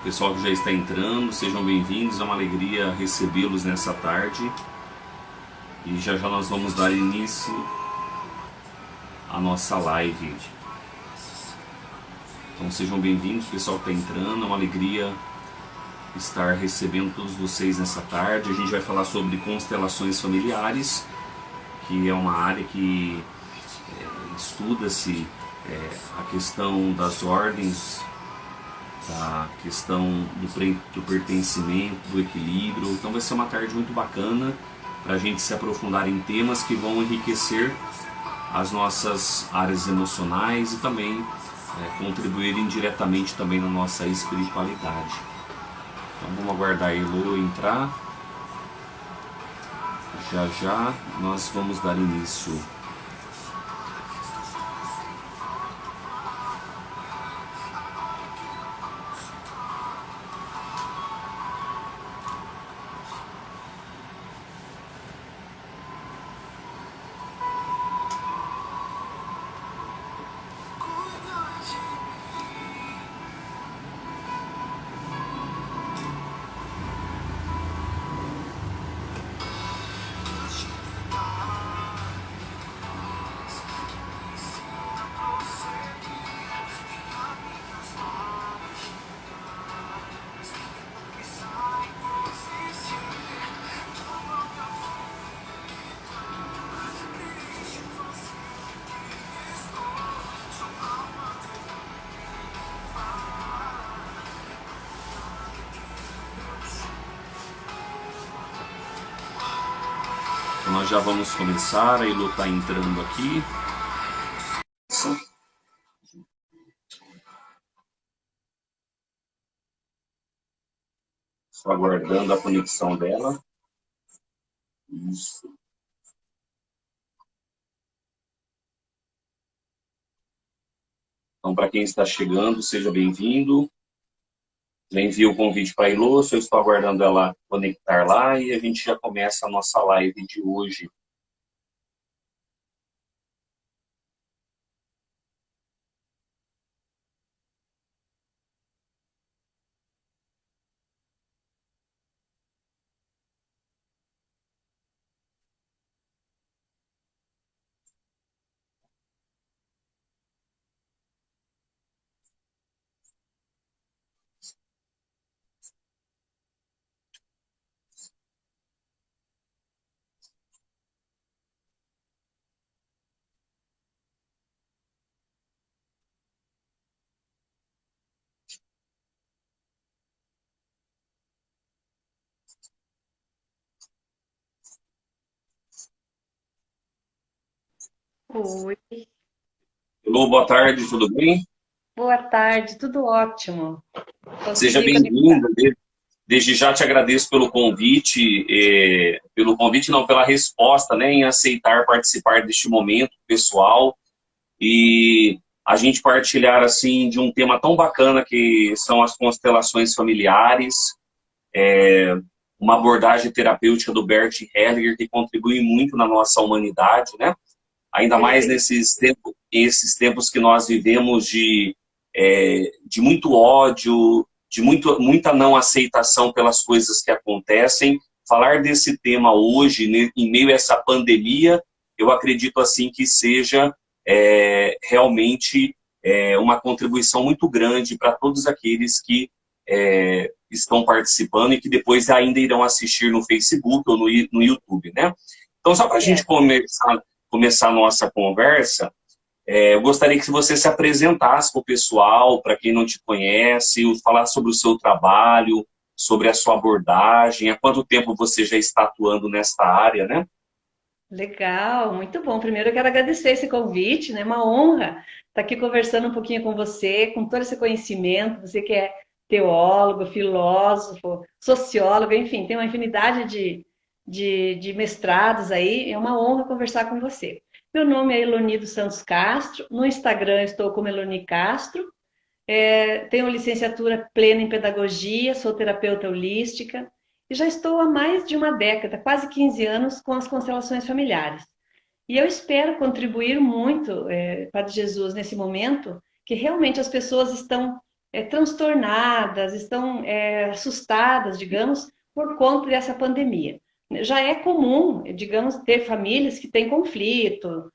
Pessoal que já está entrando, sejam bem-vindos, é uma alegria recebê-los nessa tarde. E já já nós vamos dar início à nossa live. Então sejam bem-vindos, pessoal que está entrando, é uma alegria estar recebendo todos vocês nessa tarde. A gente vai falar sobre constelações familiares, que é uma área que estuda-se a questão das ordens, a questão do pertencimento, do equilíbrio. Então vai ser uma tarde muito bacana para a gente se aprofundar em temas que vão enriquecer as nossas áreas emocionais e também contribuir indiretamente também na nossa espiritualidade. Então vamos aguardar a Elo entrar. Já já nós vamos dar início. Nós já vamos começar, a Elo está entrando aqui. Estou aguardando a conexão dela. Isso. Então, para quem está chegando, seja bem-vindo. Já envio o convite para a Elo, eu estou aguardando ela conectar lá e a gente já começa a nossa live de hoje. Oi, Elo, boa tarde, tudo bem? boa tarde, tudo ótimo. Seja Consegui conectar. bem-vinda. Desde já te agradeço pelo convite, não, pela resposta, né, em aceitar participar deste momento pessoal e a gente partilhar assim de um tema tão bacana que são as constelações familiares, uma abordagem terapêutica do Bert Hellinger que contribui muito na nossa humanidade, né? Ainda mais Perfeito. esses tempos que nós vivemos de muito ódio, de muita não aceitação pelas coisas que acontecem. Falar desse tema hoje, né, em meio a essa pandemia, eu acredito assim que seja realmente uma contribuição muito grande para todos aqueles que estão participando e que depois ainda irão assistir no Facebook ou no YouTube, né? Então, só para a gente É. começar a nossa conversa, eu gostaria que você se apresentasse para o pessoal, para quem não te conhece, falar sobre o seu trabalho, sobre a sua abordagem, há quanto tempo você já está atuando nesta área, né? Legal, muito bom. Primeiro eu quero agradecer esse convite, né? Uma honra estar aqui conversando um pouquinho com você, com todo esse conhecimento. Você que é teólogo, filósofo, sociólogo, enfim, tem uma infinidade de mestrados aí. É uma honra conversar com você. Meu nome é Eloni dos Santos Castro. No Instagram estou como Eloni Castro. Tenho licenciatura plena em pedagogia, sou terapeuta holística e já estou há mais de uma década, quase 15 anos, com as constelações familiares. E eu espero contribuir muito, Padre Jesus, nesse momento, que realmente as pessoas estão transtornadas, estão assustadas, digamos, por conta dessa pandemia. Já é comum, digamos, ter famílias que têm conflito,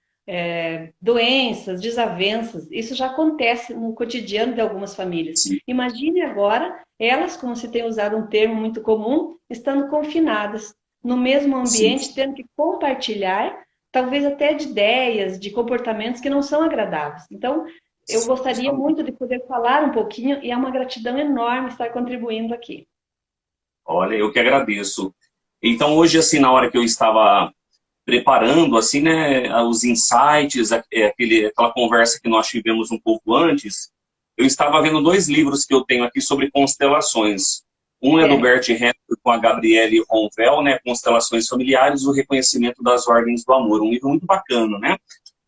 doenças, desavenças. Isso já acontece no cotidiano de algumas famílias. Sim, Imagine agora elas, como se tem usado um termo muito comum, estando confinadas no mesmo sim. ambiente, tendo que compartilhar, talvez até de ideias, de comportamentos que não são agradáveis. Então, eu gostaria muito de poder falar um pouquinho e é uma gratidão enorme estar contribuindo aqui. Olha, eu que agradeço. Então, hoje, assim, na hora que eu estava preparando, assim, né, os insights, aquela conversa que nós tivemos um pouco antes, eu estava vendo dois livros que eu tenho aqui sobre constelações. Um é do É, Bert Hellinger com a Gabriele Ronvel, né, Constelações Familiares, o Reconhecimento das Ordens do Amor. Um livro muito bacana, né?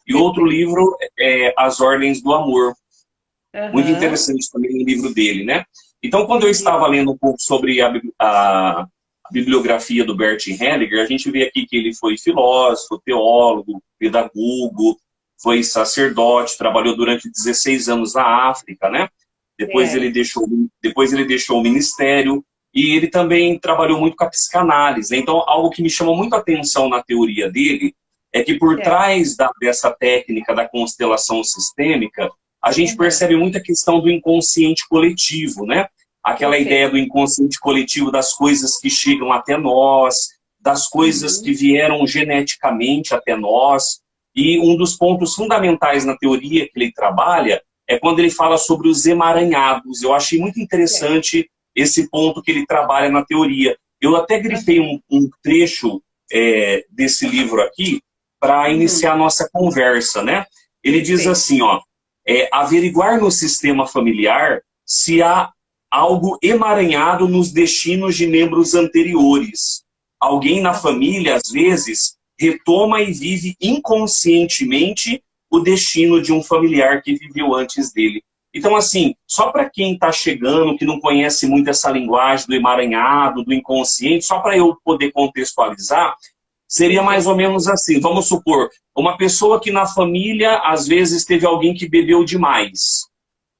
E outro perfeito. livro é As Ordens do Amor. Muito Aham, interessante também o livro dele, né? Então, quando eu isso. estava lendo um pouco sobre a bibliografia do Bert Hellinger, a gente vê aqui que ele foi filósofo, teólogo, pedagogo, foi sacerdote, trabalhou durante 16 anos na África, né? É, Depois ele deixou o ministério e ele também trabalhou muito com a psicanálise, né? Então, algo que me chamou muito a atenção na teoria dele é que por certo. trás dessa técnica da constelação sistêmica, a gente Aham, percebe muita questão do inconsciente coletivo, né? Aquela ideia perfeito. do inconsciente coletivo, das coisas que chegam até nós, das coisas que Uhum, vieram geneticamente até nós. E um dos pontos fundamentais na teoria que ele trabalha é quando ele fala sobre os emaranhados. Eu achei muito certo. interessante esse ponto que ele trabalha na teoria. Eu até grifei Aham, um trecho desse livro aqui para uhum, iniciar a nossa conversa, né? Ele diz perfeito. assim, ó, averiguar no sistema familiar se há algo emaranhado nos destinos de membros anteriores. Alguém na Aham, família, às vezes, retoma e vive inconscientemente o destino de um familiar que viveu antes dele. Então, assim, só para quem está chegando, que não conhece muito essa linguagem do emaranhado, do inconsciente, só para eu poder contextualizar, seria mais ou perfeito. menos assim. Vamos supor, uma pessoa que na família, às vezes, teve alguém que bebeu demais.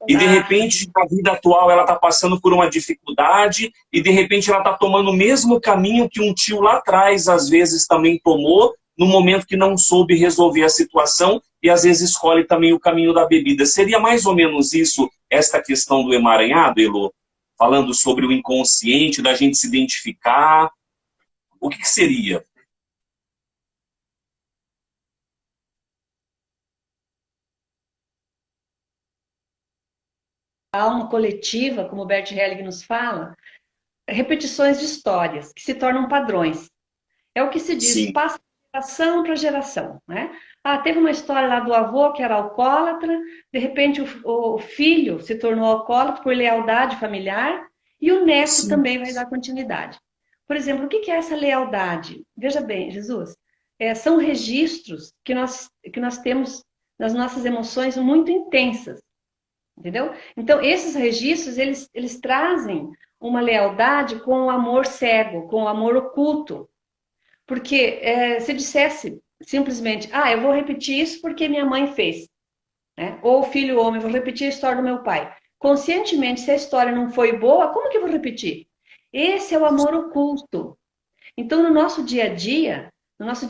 E de Ah, repente, na vida atual, ela está passando por uma dificuldade, e de repente ela está tomando o mesmo caminho que um tio lá atrás, às vezes, também tomou, no momento que não soube resolver a situação, e às vezes escolhe também o caminho da bebida. Seria mais ou menos isso, esta questão do emaranhado, Elô? Falando sobre o inconsciente, da gente se identificar. O que seria? a alma coletiva, como o Bert Helling nos fala, repetições de histórias que se tornam padrões. É o que se diz, Sim, passa de geração para geração, né? Ah, teve uma história lá do avô que era alcoólatra, de repente o filho se tornou alcoólatra por lealdade familiar e o neto sim, também vai dar continuidade. Por exemplo, o que é essa lealdade? Veja bem, Jesus, são registros que nós temos nas nossas emoções muito intensas, entendeu? Então, esses registros, eles trazem uma lealdade com o amor cego, com o amor oculto, porque se dissesse simplesmente, eu vou repetir isso porque minha mãe fez, né? Ou filho homem, vou repetir a história do meu pai. Conscientemente, se a história não foi boa, como que eu vou repetir? Esse é o amor oculto. Então, no nosso dia a dia, nós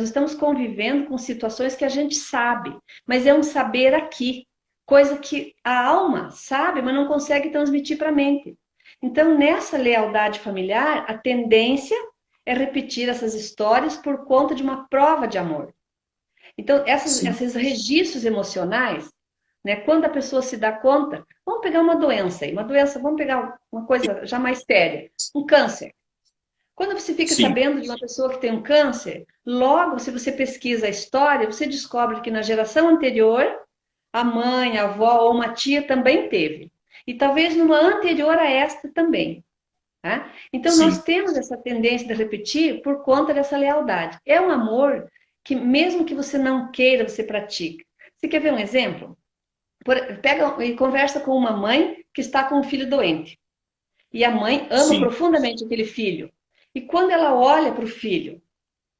estamos convivendo com situações que a gente sabe, mas é um saber aqui, coisa que a alma sabe, mas não consegue transmitir para a mente. Então, nessa lealdade familiar, a tendência é repetir essas histórias por conta de uma prova de amor. Então, sim, esses registros emocionais, né, quando a pessoa se dá conta, vamos pegar uma doença aí, vamos pegar uma coisa já mais séria, um câncer. Quando você fica sim, sabendo de uma pessoa que tem um câncer, logo, se você pesquisa a história, você descobre que na geração anterior, a mãe, a avó ou uma tia também teve. E talvez numa anterior a esta também. Tá? Então, sim, nós temos essa tendência de repetir por conta dessa lealdade. É um amor que, mesmo que você não queira, você pratica. Você quer ver um exemplo? Pega e conversa com uma mãe que está com um filho doente. E a mãe ama sim, profundamente aquele filho. E quando ela olha para o filho,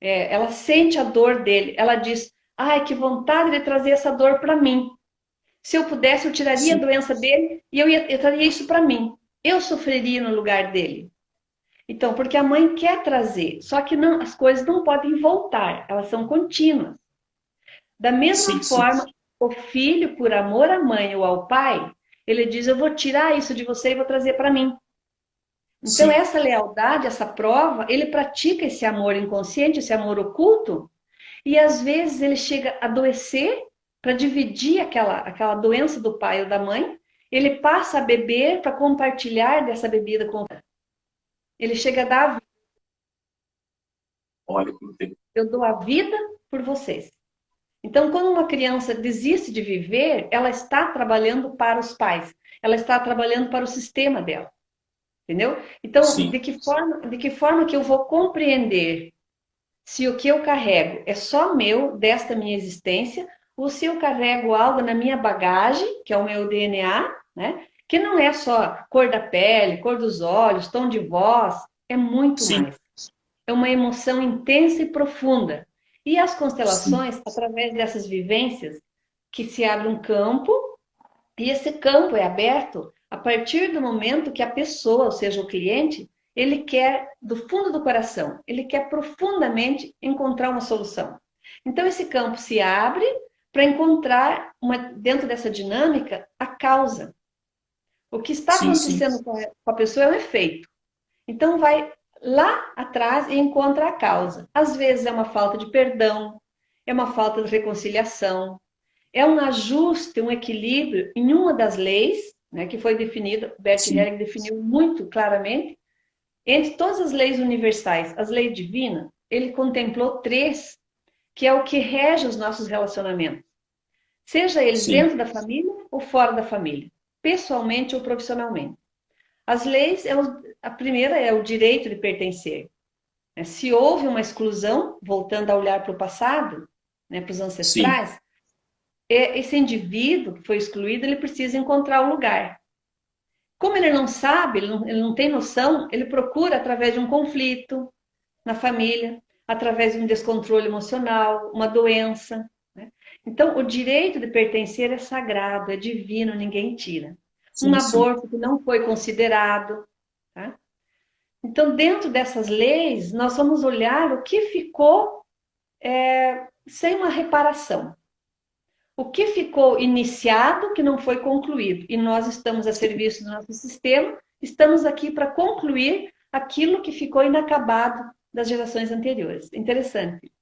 ela sente a dor dele, ela diz: ai, que vontade de trazer essa dor para mim. Se eu pudesse, eu tiraria a sim, doença dele e eu traria isso para mim. Eu sofreria no lugar dele. Então, porque a mãe quer trazer, só que não, as coisas não podem voltar, elas são contínuas. Da mesma sim, sim, forma, o filho, por amor à mãe ou ao pai, ele diz: eu vou tirar isso de você e vou trazer para mim. Então, sim, essa lealdade, essa prova, ele pratica esse amor inconsciente, esse amor oculto, e às vezes ele chega a adoecer para dividir aquela doença do pai ou da mãe. Ele passa a beber para compartilhar dessa bebida com ele chega a dar a vida. olha que interessante. Eu dou a vida por vocês. Então, quando uma criança desiste de viver, ela está trabalhando para os pais, ela está trabalhando para o sistema dela, entendeu? Então, Sim, de que forma que eu vou compreender se o que eu carrego é só meu, desta minha existência, ou se eu carrego algo na minha bagagem, que é o meu DNA, né? Que não é só cor da pele, cor dos olhos, tom de voz, é muito sim, mais. É uma emoção intensa e profunda. E as sim, constelações, através dessas vivências, que se abre um campo, e esse campo é aberto a partir do momento que a pessoa, ou seja, o cliente, ele quer, do fundo do coração, ele quer profundamente encontrar uma solução. Então, esse campo se abre para encontrar, dentro dessa dinâmica, a causa. O que está sim, sim, acontecendo com a pessoa é um efeito. Então, vai lá atrás e encontra a causa. Às vezes é uma falta de perdão, é uma falta de reconciliação, é um ajuste, um equilíbrio em uma das leis, né, que foi definida, Bert sim, Helling definiu muito claramente, entre todas as leis universais, as leis divinas, ele contemplou três, que é o que rege os nossos relacionamentos, seja eles sim, dentro da família ou fora da família, pessoalmente ou profissionalmente. As leis, a primeira é o direito de pertencer. Se houve uma exclusão, voltando a olhar para o passado, né, para os sim, ancestrais, esse indivíduo que foi excluído, ele precisa encontrar um lugar. Como ele não sabe, ele não tem noção, ele procura através de um conflito na família, através de um descontrole emocional, uma doença. Né? Então, o direito de pertencer é sagrado, é divino, ninguém tira. Um sim, sim, aborto que não foi considerado. Tá? Então, dentro dessas leis, nós vamos olhar o que ficou sem uma reparação. O que ficou iniciado que não foi concluído. E nós estamos a sim. serviço do nosso sistema, estamos aqui para concluir aquilo que ficou inacabado das gerações anteriores. Interessante.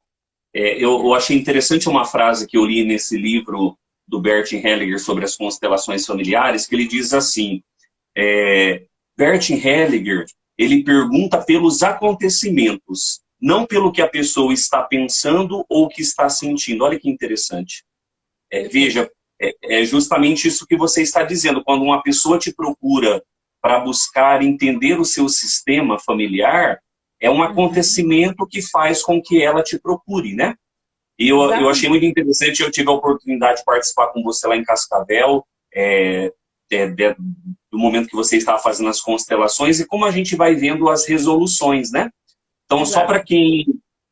Eu achei interessante uma frase que eu li nesse livro do Bert Hellinger sobre as constelações familiares, que ele diz assim, Bert Hellinger, ele pergunta pelos acontecimentos, não pelo que a pessoa está pensando ou que está sentindo. Olha que interessante. Perfeito. Veja, é justamente isso que você está dizendo. Quando uma pessoa te procura para buscar entender o seu sistema familiar, é um Uhum. acontecimento que faz com que ela te procure, né? E eu achei Exatamente. muito interessante, eu tive a oportunidade de participar com você lá em Cascavel, do momento que você estava fazendo as constelações, e como a gente vai vendo as resoluções, né? Então, só Exato.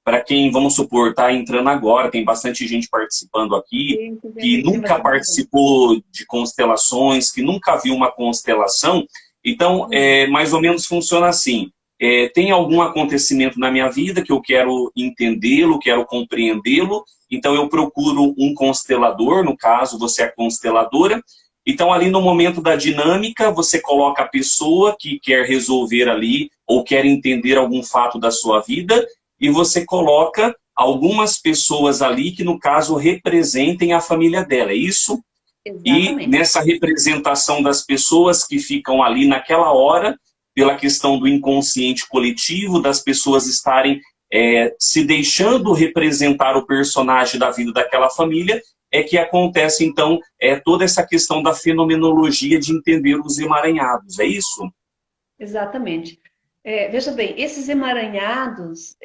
para quem, vamos supor, está entrando agora, tem bastante gente participando aqui, Sim, tô vendo que que tem nunca bastante gente. participou de constelações, que nunca viu uma constelação. Então, Uhum. mais ou menos funciona assim. Tem algum acontecimento na minha vida que eu quero entendê-lo, quero compreendê-lo, então eu procuro um constelador, no caso, você é consteladora. Então, ali no momento da dinâmica, você coloca a pessoa que quer resolver ali ou quer entender algum fato da sua vida e você coloca algumas pessoas ali que, no caso, representem a família dela, é isso? E Exatamente. nessa representação das pessoas que ficam ali naquela hora, pela questão do inconsciente coletivo, das pessoas estarem se deixando representar o personagem da vida daquela família, é que acontece, então, toda essa questão da fenomenologia de entender os emaranhados, é isso? Exatamente. Veja bem, esses emaranhados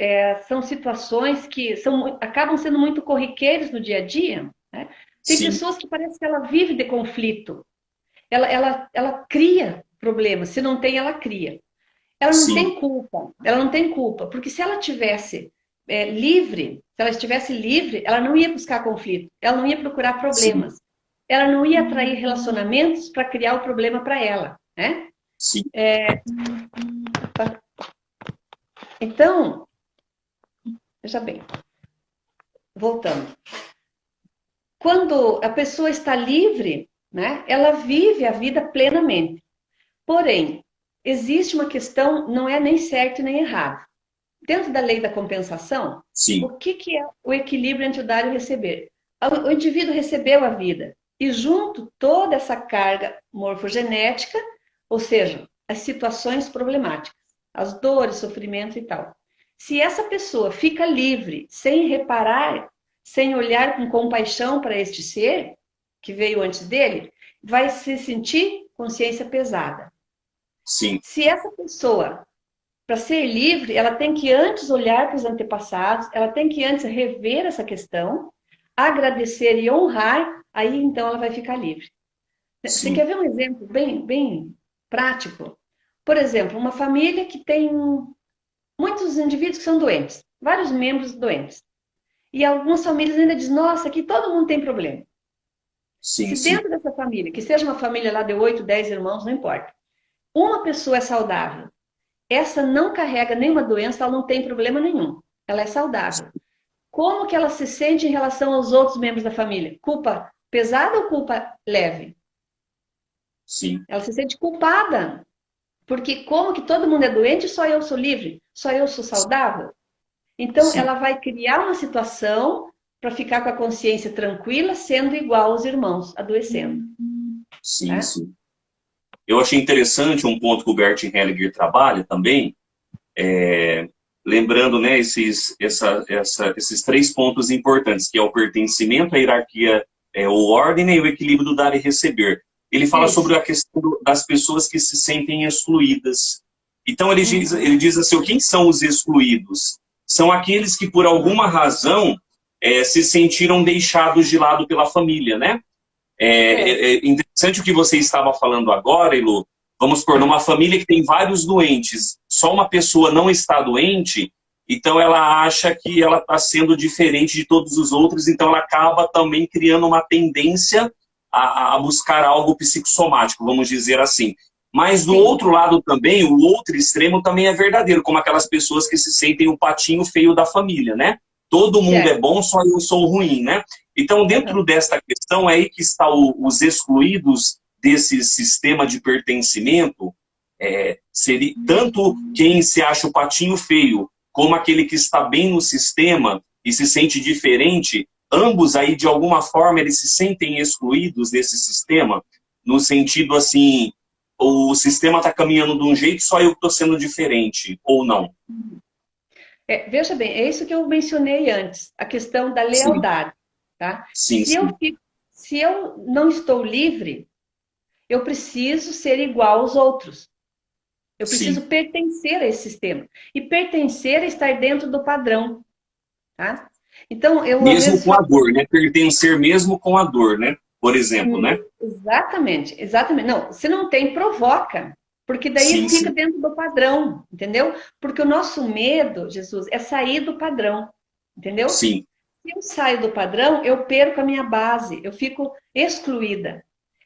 são situações que acabam sendo muito corriqueiros no dia a dia. Né? Tem Sim, pessoas que parece que ela vive de conflito, ela cria problemas, se não tem, ela cria. sim, Ela não tem culpa, porque se ela tivesse livre, se ela estivesse livre, ela não ia buscar conflito, ela não ia procurar sim, problemas. ela não ia atrair relacionamentos para criar o problema para ela, né? Sim. Então, veja bem, voltando. Quando a pessoa está livre, né, ela vive a vida plenamente. Porém, existe uma questão, não é nem certo nem errado. Dentro da lei da compensação, Sim. o que é o equilíbrio entre o dar e o receber? O indivíduo recebeu a vida e junto toda essa carga morfogenética, ou seja, as situações problemáticas, as dores, sofrimentos e tal. Se essa pessoa fica livre, sem reparar, sem olhar com compaixão para este ser que veio antes dele, vai se sentir consciência pesada. Sim. Se essa pessoa, para ser livre, ela tem que antes olhar para os antepassados, ela tem que antes rever essa questão, agradecer e honrar, aí então ela vai ficar livre. Você Sim. quer ver um exemplo bem prático? Por exemplo, uma família que tem muitos indivíduos que são doentes, vários membros doentes. E algumas famílias ainda dizem, nossa, aqui todo mundo tem problema. Sim, Se sim. dentro dessa família, que seja uma família lá de 8, 10 irmãos, não importa, uma pessoa é saudável, essa não carrega nenhuma doença, ela não tem problema nenhum. Ela é saudável. Como que ela se sente em relação aos outros membros da família? Culpa pesada ou culpa leve? Sim. Ela se sente culpada. Porque como que todo mundo é doente, só eu sou livre? Só eu sou saudável? Então, Sim. ela vai criar uma situação para ficar com a consciência tranquila, sendo igual aos irmãos, adoecendo. Sim, Né? sim. Eu achei interessante um ponto que o Bert Hellinger trabalha também, lembrando, né, esses três pontos importantes, que é o pertencimento, a hierarquia, o ordem e o equilíbrio do dar e receber. Ele fala sobre Isso. a questão das pessoas que se sentem excluídas. Então Uhum. ele diz assim, quem são os excluídos? São aqueles que por alguma razão se sentiram deixados de lado pela família, né? Certo. É interessante o que você estava falando agora, Elu. Vamos supor, numa família que tem vários doentes, só uma pessoa não está doente, então ela acha que ela está sendo diferente de todos os outros, então ela acaba também criando uma tendência a buscar algo psicossomático, vamos dizer assim. Mas do Sim. outro lado também, o outro extremo também é verdadeiro, como aquelas pessoas que se sentem o patinho feio da família, né? Todo mundo é Certo. bom, só eu sou ruim, né? Então, dentro Uhum. desta questão, é aí que estão os excluídos desse sistema de pertencimento, seria tanto quem se acha o patinho feio, como aquele que está bem no sistema e se sente diferente, ambos aí, de alguma forma, eles se sentem excluídos desse sistema, no sentido assim, o sistema está caminhando de um jeito, só eu que estou sendo diferente, ou não. Veja bem, é isso que eu mencionei antes, a questão da Sim, lealdade, tá? sim, sim, Se eu não estou livre, eu preciso ser igual aos outros. Eu preciso sim. pertencer a esse sistema. E pertencer é estar dentro do padrão, tá? Então, eu às Mesmo vezes com a falo, dor, né? Pertencer mesmo com a dor, né? Por exemplo, né? exatamente, exatamente. Não, se não tem, provoca. Porque daí Sim, fica sim, dentro do padrão, entendeu? Porque o nosso medo, Jesus, é sair do padrão, entendeu? sim, Se eu saio do padrão, eu perco a minha base, eu fico excluída.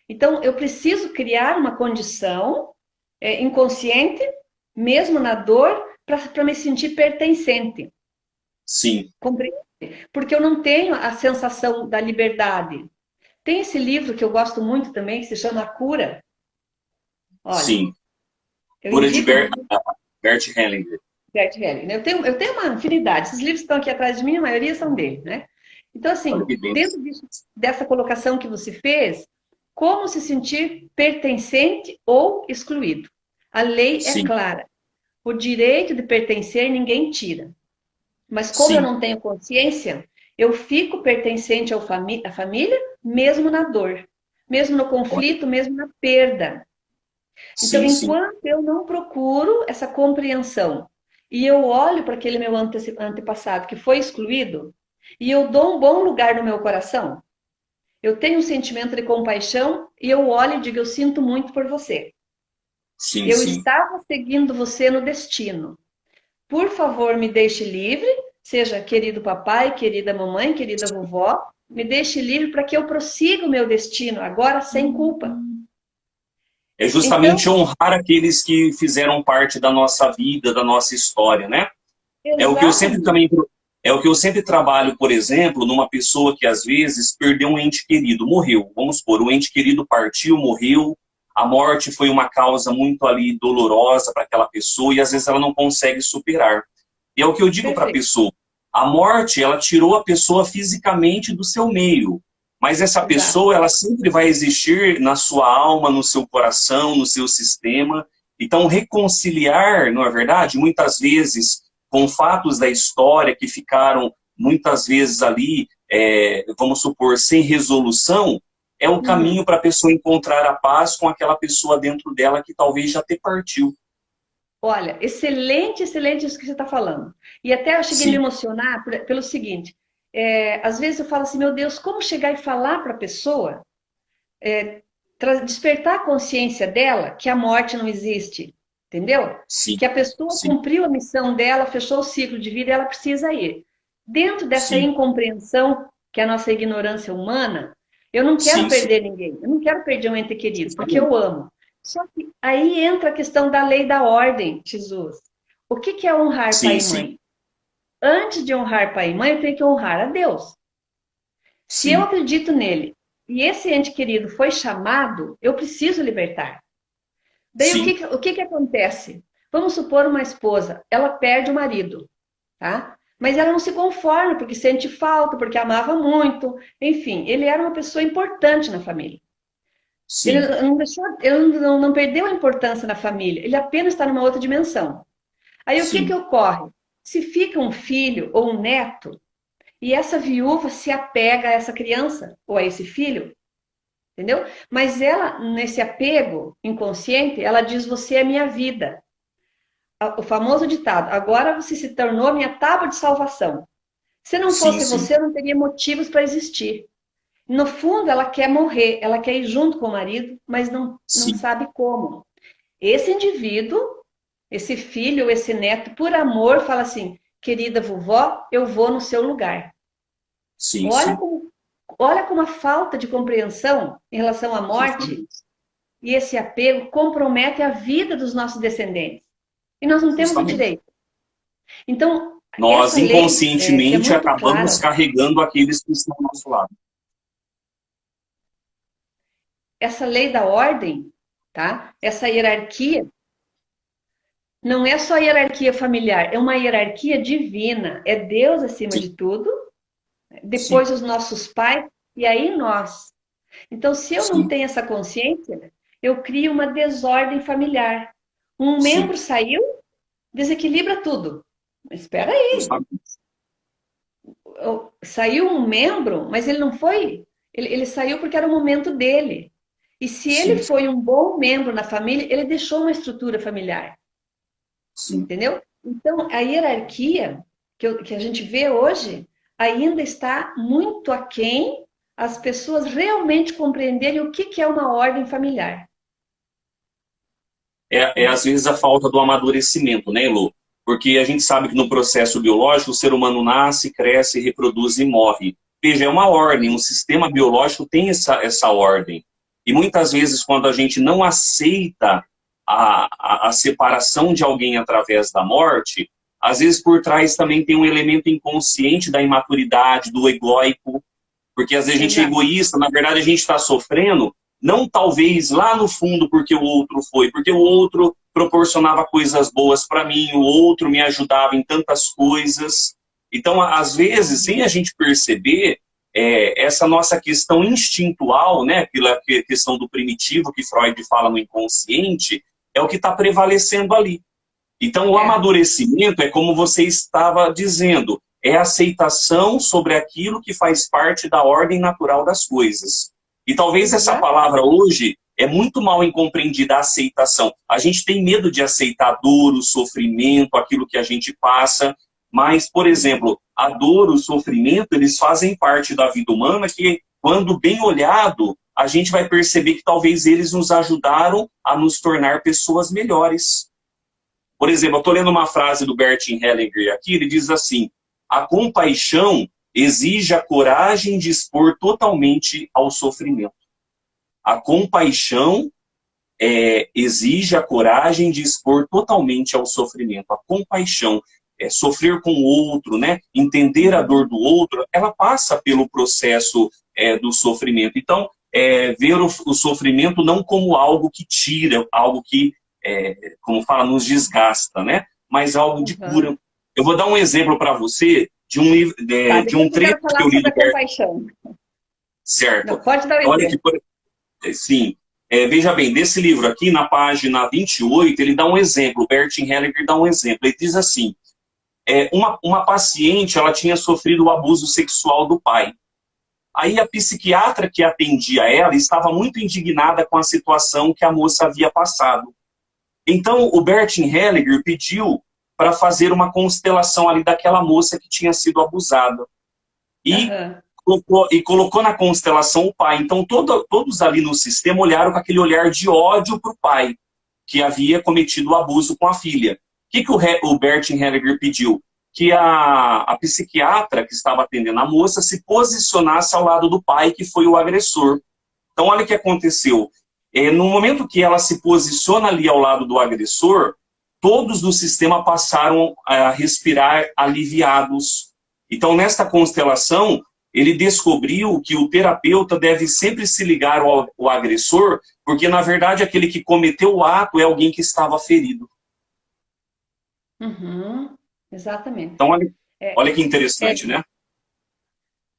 Então, eu preciso criar uma condição inconsciente, mesmo na dor, para me sentir pertencente. sim, Compreende? Porque eu não tenho a sensação da liberdade. Tem esse livro que eu gosto muito também, que se chama A Cura. Olha, sim. eu Cura de indico muito Bert Hellinger. Gert Helling, né? Eu tenho uma afinidade. Esses livros que estão aqui atrás de mim, a maioria são dele, né? Então, Olha assim, que bênção. dentro dessa colocação que você fez, como se sentir pertencente ou excluído? A lei é Sim, clara. O direito de pertencer ninguém tira. Mas como eu sim, não tenho consciência, eu fico pertencente à família, mesmo na dor, mesmo no olha, conflito, mesmo na perda. Então, sim, sim, enquanto eu não procuro essa compreensão e eu olho para aquele meu antepassado que foi excluído e eu dou um bom lugar no meu coração, eu tenho um sentimento de compaixão e eu olho e digo: eu sinto muito por você. sim, Eu sim, estava seguindo você no destino. Por favor, me deixe livre, seja querido papai, querida mamãe, querida vovó, me deixe livre para que eu prossiga o meu destino, agora sem culpa. É justamente Então, honrar aqueles que fizeram parte da nossa vida, da nossa história, né? É o que eu sempre exatamente, também é o que eu sempre trabalho, por exemplo, numa pessoa que às vezes perdeu um ente querido, morreu. Vamos supor, o ente querido partiu, morreu, a morte foi uma causa muito ali dolorosa para aquela pessoa e às vezes ela não consegue superar. E é o que eu digo para a perfeito, pessoa. A morte, ela tirou a pessoa fisicamente do seu meio, mas essa exato, pessoa, ela sempre vai existir na sua alma, no seu coração, no seu sistema. Então, reconciliar, não é verdade? Muitas vezes com fatos da história que ficaram muitas vezes ali, vamos supor, sem resolução, é o uhum. caminho para a pessoa encontrar a paz com aquela pessoa dentro dela que talvez já te partiu. Olha, excelente, excelente isso que você está falando. E até eu cheguei a me Sim, emocionar pelo seguinte: às vezes eu falo assim, meu Deus, como chegar e falar para a pessoa, despertar a consciência dela que a morte não existe, entendeu? sim, Que a pessoa sim, cumpriu a missão dela, fechou o ciclo de vida e ela precisa ir. Dentro dessa sim, incompreensão, que é a nossa ignorância humana, eu não quero sim, sim, perder ninguém, eu não quero perder um ente querido, porque justamente. eu amo. Só que aí entra a questão da lei da ordem, Jesus. O que é honrar pai Sim, e sim, mãe? Antes de honrar pai e mãe, eu tenho que honrar a Deus. Se eu sim, acredito nele e esse ente querido foi chamado, eu preciso libertar. Daí sim, o que que acontece? Vamos supor uma esposa, ela perde o marido, tá? Mas ela não se conforma porque sente falta, porque amava muito. Enfim, ele era uma pessoa importante na família. Ele sim, não deixou, ele não perdeu a importância na família, ele apenas está numa outra dimensão. Aí o que que sim, ocorre? Se fica um filho ou um neto e essa viúva se apega a essa criança ou a esse filho, entendeu? Mas ela, nesse apego inconsciente, ela diz: Você é minha vida. O famoso ditado: Agora você se tornou minha tábua de salvação. Se não sim, fosse sim, você, eu não teria motivos para existir. No fundo, ela quer morrer, ela quer ir junto com o marido, mas não sim, sabe como. Esse indivíduo, esse filho, esse neto, por amor, fala assim: Querida vovó, eu vou no seu lugar. sim, Olha sim, como, olha como a falta de compreensão em relação à morte justamente, e esse apego compromete a vida dos nossos descendentes. E nós não temos o justamente. direito. Então, Nós essa lei, que é inconscientemente muito acabamos clara, carregando aqueles que estão ao nosso lado. essa lei da ordem, tá? Essa hierarquia, não é só hierarquia familiar, é uma hierarquia divina. É Deus acima Sim, de tudo, sim, depois os nossos pais, e aí nós. Então, se eu não sim, tenho essa consciência, eu crio uma desordem familiar. Um sim, membro saiu, desequilibra tudo. Mas espera aí, justamente. saiu um membro, mas ele não foi. Ele saiu porque era o momento dele. E se ele Sim, foi um bom membro na família, ele deixou uma estrutura familiar, sim. entendeu? Então, a hierarquia que a gente vê hoje ainda está muito aquém as pessoas realmente compreenderem o que é uma ordem familiar. É às vezes a falta do amadurecimento, né, Elô? Porque a gente sabe que no processo biológico o ser humano nasce, cresce, reproduz e morre. Veja, é uma ordem, um sistema biológico tem essa ordem. E muitas vezes, quando a gente não aceita a separação de alguém através da morte, às vezes por trás também tem um elemento inconsciente da imaturidade, do egóico, porque às vezes a gente é Exato. egoísta, na verdade a gente está sofrendo, não talvez lá no fundo porque o outro foi, porque o outro proporcionava coisas boas para mim, o outro me ajudava em tantas coisas. Então, às vezes, sem a gente perceber, essa nossa questão instintual, né, aquela questão do primitivo que Freud fala no inconsciente, é o que está prevalecendo ali. Então, o É, amadurecimento é como você estava dizendo, é a aceitação sobre aquilo que faz parte da ordem natural das coisas. E talvez essa exato. palavra hoje é muito mal incompreendida, a aceitação. A gente tem medo de aceitar a dor, o sofrimento, aquilo que a gente passa, mas, por exemplo, a dor, o sofrimento, eles fazem parte da vida humana que, quando bem olhado, a gente vai perceber que talvez eles nos ajudaram a nos tornar pessoas melhores. Por exemplo, eu estou lendo uma frase do Bert Hellinger aqui, ele diz assim, a compaixão exige a coragem de expor totalmente ao sofrimento. A compaixão exige a coragem de expor totalmente ao sofrimento. A compaixão, sofrer com o outro, né? Entender a dor do outro, ela passa pelo processo do sofrimento. Então, ver o sofrimento não como algo que tira, algo que, como fala, nos desgasta, né? Mas algo de cura. Uhum. Eu vou dar um exemplo para você de um livro, Tá, de um depois eu trecho quero que falar eu li sobre do a compaixão. certo. Não, pode dar o Olha que, exemplo. sim, veja bem, desse livro aqui, na página 28, ele dá um exemplo, o Bert Hellinger dá um exemplo. Ele diz assim, uma paciente, ela tinha sofrido o abuso sexual do pai. Aí a psiquiatra que atendia ela estava muito indignada com a situação que a moça havia passado. Então o Bert Hellinger pediu para fazer uma constelação ali daquela moça que tinha sido abusada. E Aham. colocou na constelação o pai. Então todos ali no sistema olharam com aquele olhar de ódio para o pai, que havia cometido o abuso com a filha. O que o Bert Hellinger pediu? Que a psiquiatra que estava atendendo a moça se posicionasse ao lado do pai, que foi o agressor. Então olha o que aconteceu. No momento que ela se posiciona ali ao lado do agressor, todos do sistema passaram a respirar aliviados. Então, nesta constelação, ele descobriu que o terapeuta deve sempre se ligar ao agressor, porque, na verdade, aquele que cometeu o ato é alguém que estava ferido. Uhum. Exatamente. Então, olha, É, olha que interessante, é, né?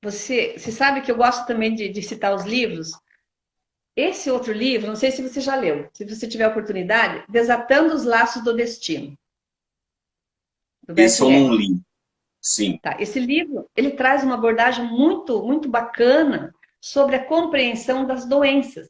você sabe que eu gosto também de citar os livros. Esse outro livro, não sei se você já leu, se você tiver oportunidade, Desatando os Laços do Destino, do Bert Esse eu não Hellinger. li, sim. Tá, esse livro, ele traz uma abordagem muito bacana sobre a compreensão das doenças.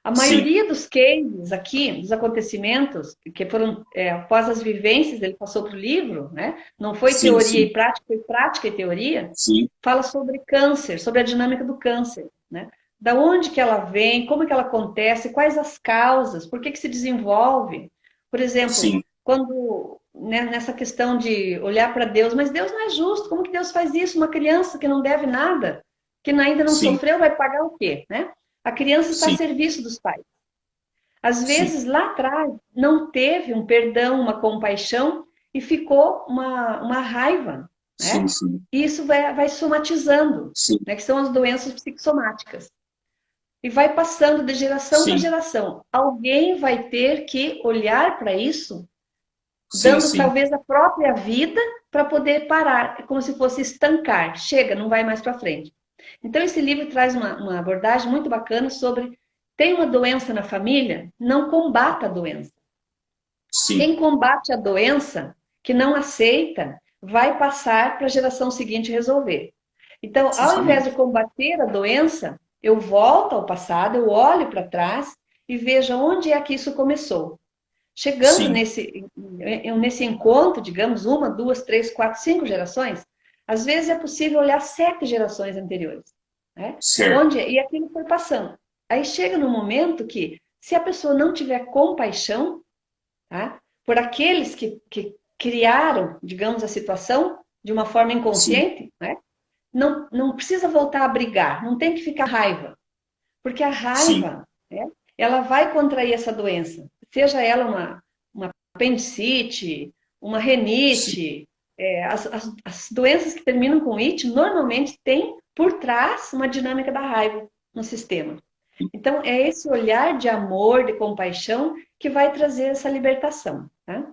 A Sim, maioria dos cases aqui, dos acontecimentos, que foram após as vivências, ele passou para o livro, né? Não foi sim, teoria sim, e prática, foi prática e teoria, sim, fala sobre câncer, sobre a dinâmica do câncer, né? Da onde que ela vem, como que ela acontece, quais as causas, por que que se desenvolve. Por exemplo, sim, quando né, nessa questão de olhar para Deus, mas Deus não é justo, como que Deus faz isso? Uma criança que não deve nada, que ainda não sim, sofreu, vai pagar o quê, né? A criança está a sim, serviço dos pais. Às sim, vezes, lá atrás, não teve um perdão, uma compaixão e ficou uma raiva, sim, né? sim, E isso vai somatizando, sim, né? Que são as doenças psicossomáticas. E vai passando de geração para sim, geração. Alguém vai ter que olhar para isso, sim, dando sim, talvez a própria vida para poder parar. É como se fosse estancar. Chega, não vai mais para frente. Então, esse livro traz uma abordagem muito bacana sobre tem uma doença na família, não combata a doença. sim, Quem combate a doença, que não aceita, vai passar para a geração seguinte resolver. Então, ao invés de justamente. combater a doença, eu volto ao passado, eu olho para trás e vejo onde é que isso começou. Chegando Sim, nesse encontro, digamos, uma, duas, três, quatro, cinco gerações, às vezes é possível olhar 7 gerações anteriores, né? certo. E aquilo foi passando. Aí chega no momento que, se a pessoa não tiver compaixão, tá? Por aqueles que criaram, digamos, a situação de uma forma Sim, inconsciente, né? Não precisa voltar a brigar, não tem que ficar raiva, porque a sim, raiva, né, ela vai contrair essa doença, seja ela uma apendicite, uma sim, renite, as doenças que terminam com it normalmente têm por trás uma dinâmica da raiva no sistema. Então, é esse olhar de amor, de compaixão, que vai trazer essa libertação. Tá?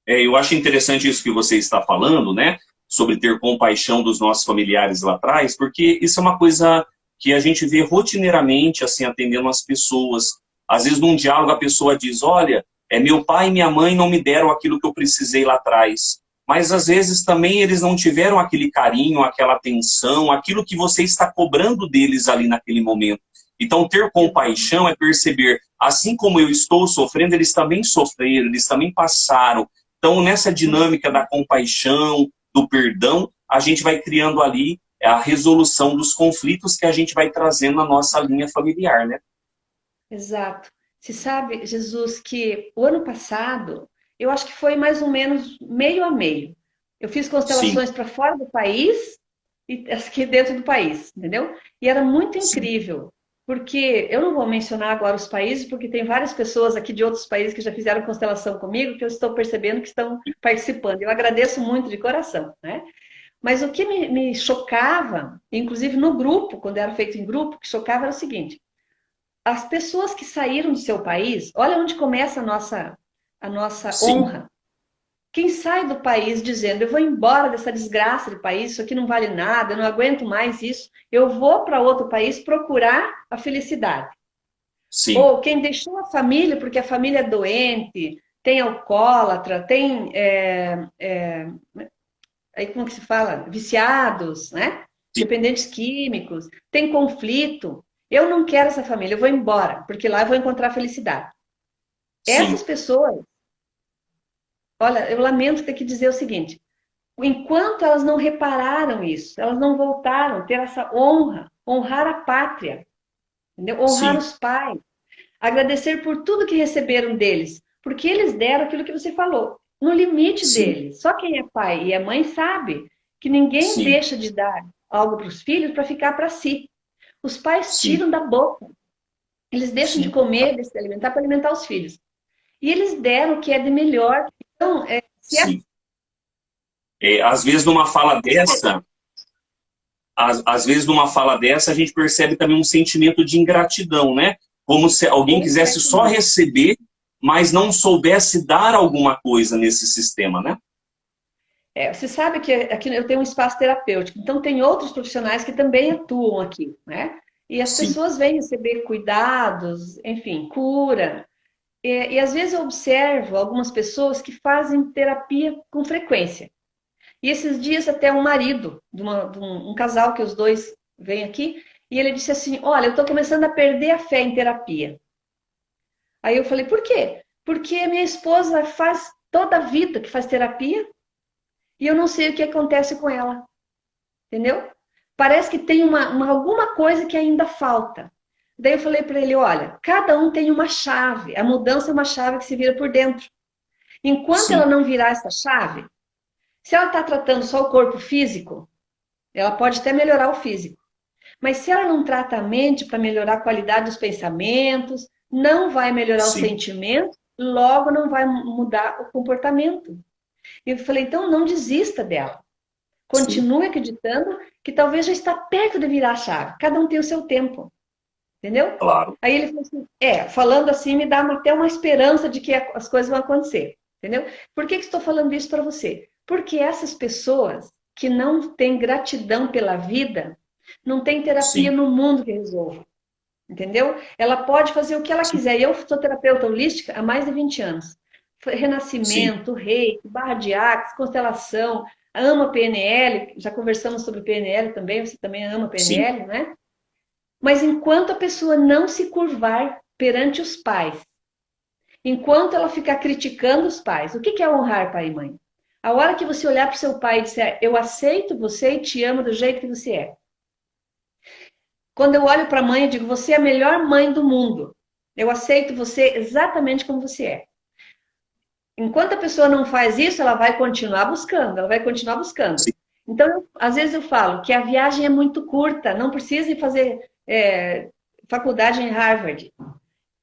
eu acho interessante isso que você está falando, né? Sobre ter compaixão dos nossos familiares lá atrás, porque isso é uma coisa que a gente vê rotineiramente, assim, atendendo as pessoas. Às vezes, num diálogo, a pessoa diz, olha, meu pai e minha mãe não me deram aquilo que eu precisei lá atrás. Mas, às vezes, também eles não tiveram aquele carinho, aquela atenção, aquilo que você está cobrando deles ali naquele momento. Então, ter compaixão é perceber, assim como eu estou sofrendo, eles também sofreram, eles também passaram. Então, nessa dinâmica da compaixão, do perdão, a gente vai criando ali a resolução dos conflitos que a gente vai trazendo na nossa linha familiar, né? Exato. Se sabe, Jesus, que o ano passado, eu acho que foi mais ou menos meio a meio. Eu fiz Sim, constelações para fora do país aqui dentro do país, entendeu? E era muito sim, incrível, porque eu não vou mencionar agora os países, porque tem várias pessoas aqui de outros países que já fizeram constelação comigo, que eu estou percebendo que estão participando. Eu agradeço muito de coração, né? Mas o que me chocava, inclusive no grupo, quando era feito em grupo, o que chocava era o seguinte: as pessoas que saíram do seu país, olha onde começa a nossa sim, honra. Quem sai do país dizendo, eu vou embora dessa desgraça de país, isso aqui não vale nada, eu não aguento mais isso, eu vou para outro país procurar a felicidade. sim, Ou quem deixou a família porque a família é doente, tem alcoólatra, tem, aí como que se fala? Viciados, né? sim, Dependentes químicos, tem conflito. Eu não quero essa família, eu vou embora, porque lá eu vou encontrar felicidade. sim, Essas pessoas, olha, eu lamento ter que dizer o seguinte: enquanto elas não repararam isso, elas não voltaram a ter essa honra, honrar a pátria, entendeu? Honrar sim, os pais, agradecer por tudo que receberam deles, porque eles deram aquilo que você falou, no limite sim, deles. Só quem é pai e é mãe sabe que ninguém sim, deixa de dar algo para os filhos para ficar para si. Os pais sim, tiram da boca, eles deixam de sim, comer, de se alimentar para alimentar os filhos. E eles deram o que é de melhor. Então, se essa sim. Às vezes numa fala dessa, às vezes numa fala dessa a gente percebe também um sentimento de ingratidão, né? Como se alguém quisesse só completamente. receber, mas não soubesse dar alguma coisa nesse sistema, né? Você sabe que aqui eu tenho um espaço terapêutico, então tem outros profissionais que também atuam aqui, né? E as Sim, pessoas vêm receber cuidados, enfim, cura. E às vezes eu observo algumas pessoas que fazem terapia com frequência. E esses dias até um marido de um casal que os dois vêm aqui, e ele disse assim: Olha, eu estou começando a perder a fé em terapia. Aí eu falei: Por quê? Porque a minha esposa faz toda a vida que faz terapia e eu não sei o que acontece com ela, entendeu? Parece que tem alguma coisa que ainda falta. Daí eu falei para ele: Olha, cada um tem uma chave, a mudança é uma chave que se vira por dentro. Enquanto ela sim, não virar essa chave, se ela está tratando só o corpo físico, ela pode até melhorar o físico. Mas se ela não trata a mente para melhorar a qualidade dos pensamentos, não vai melhorar o sim, sentimento, logo não vai mudar o comportamento. E eu falei, então não desista dela. sim, Continue acreditando que talvez já está perto de virar a chave. Cada um tem o seu tempo, entendeu? claro. Aí ele falou assim, falando assim, me dá até uma esperança de que as coisas vão acontecer, entendeu? Por que estou falando isso para você? Porque essas pessoas que não têm gratidão pela vida, não tem terapia Sim, no mundo que resolva, entendeu? Ela pode fazer o que ela sim, quiser. Eu sou terapeuta holística há mais de 20 anos. sim, Renascimento, reiki, barra de axis, constelação, ama PNL, já conversamos sobre PNL também, você também ama sim, PNL, né? Mas enquanto a pessoa não se curvar perante os pais, enquanto ela ficar criticando os pais, o que é honrar pai e mãe? A hora que você olhar para o seu pai e disser, eu aceito você e te amo do jeito que você é. Quando eu olho para a mãe, eu digo, você é a melhor mãe do mundo. Eu aceito você exatamente como você é. Enquanto a pessoa não faz isso, ela vai continuar buscando, ela vai continuar buscando. sim, Então, às vezes eu falo que a viagem é muito curta, não precisa ir fazer faculdade em Harvard.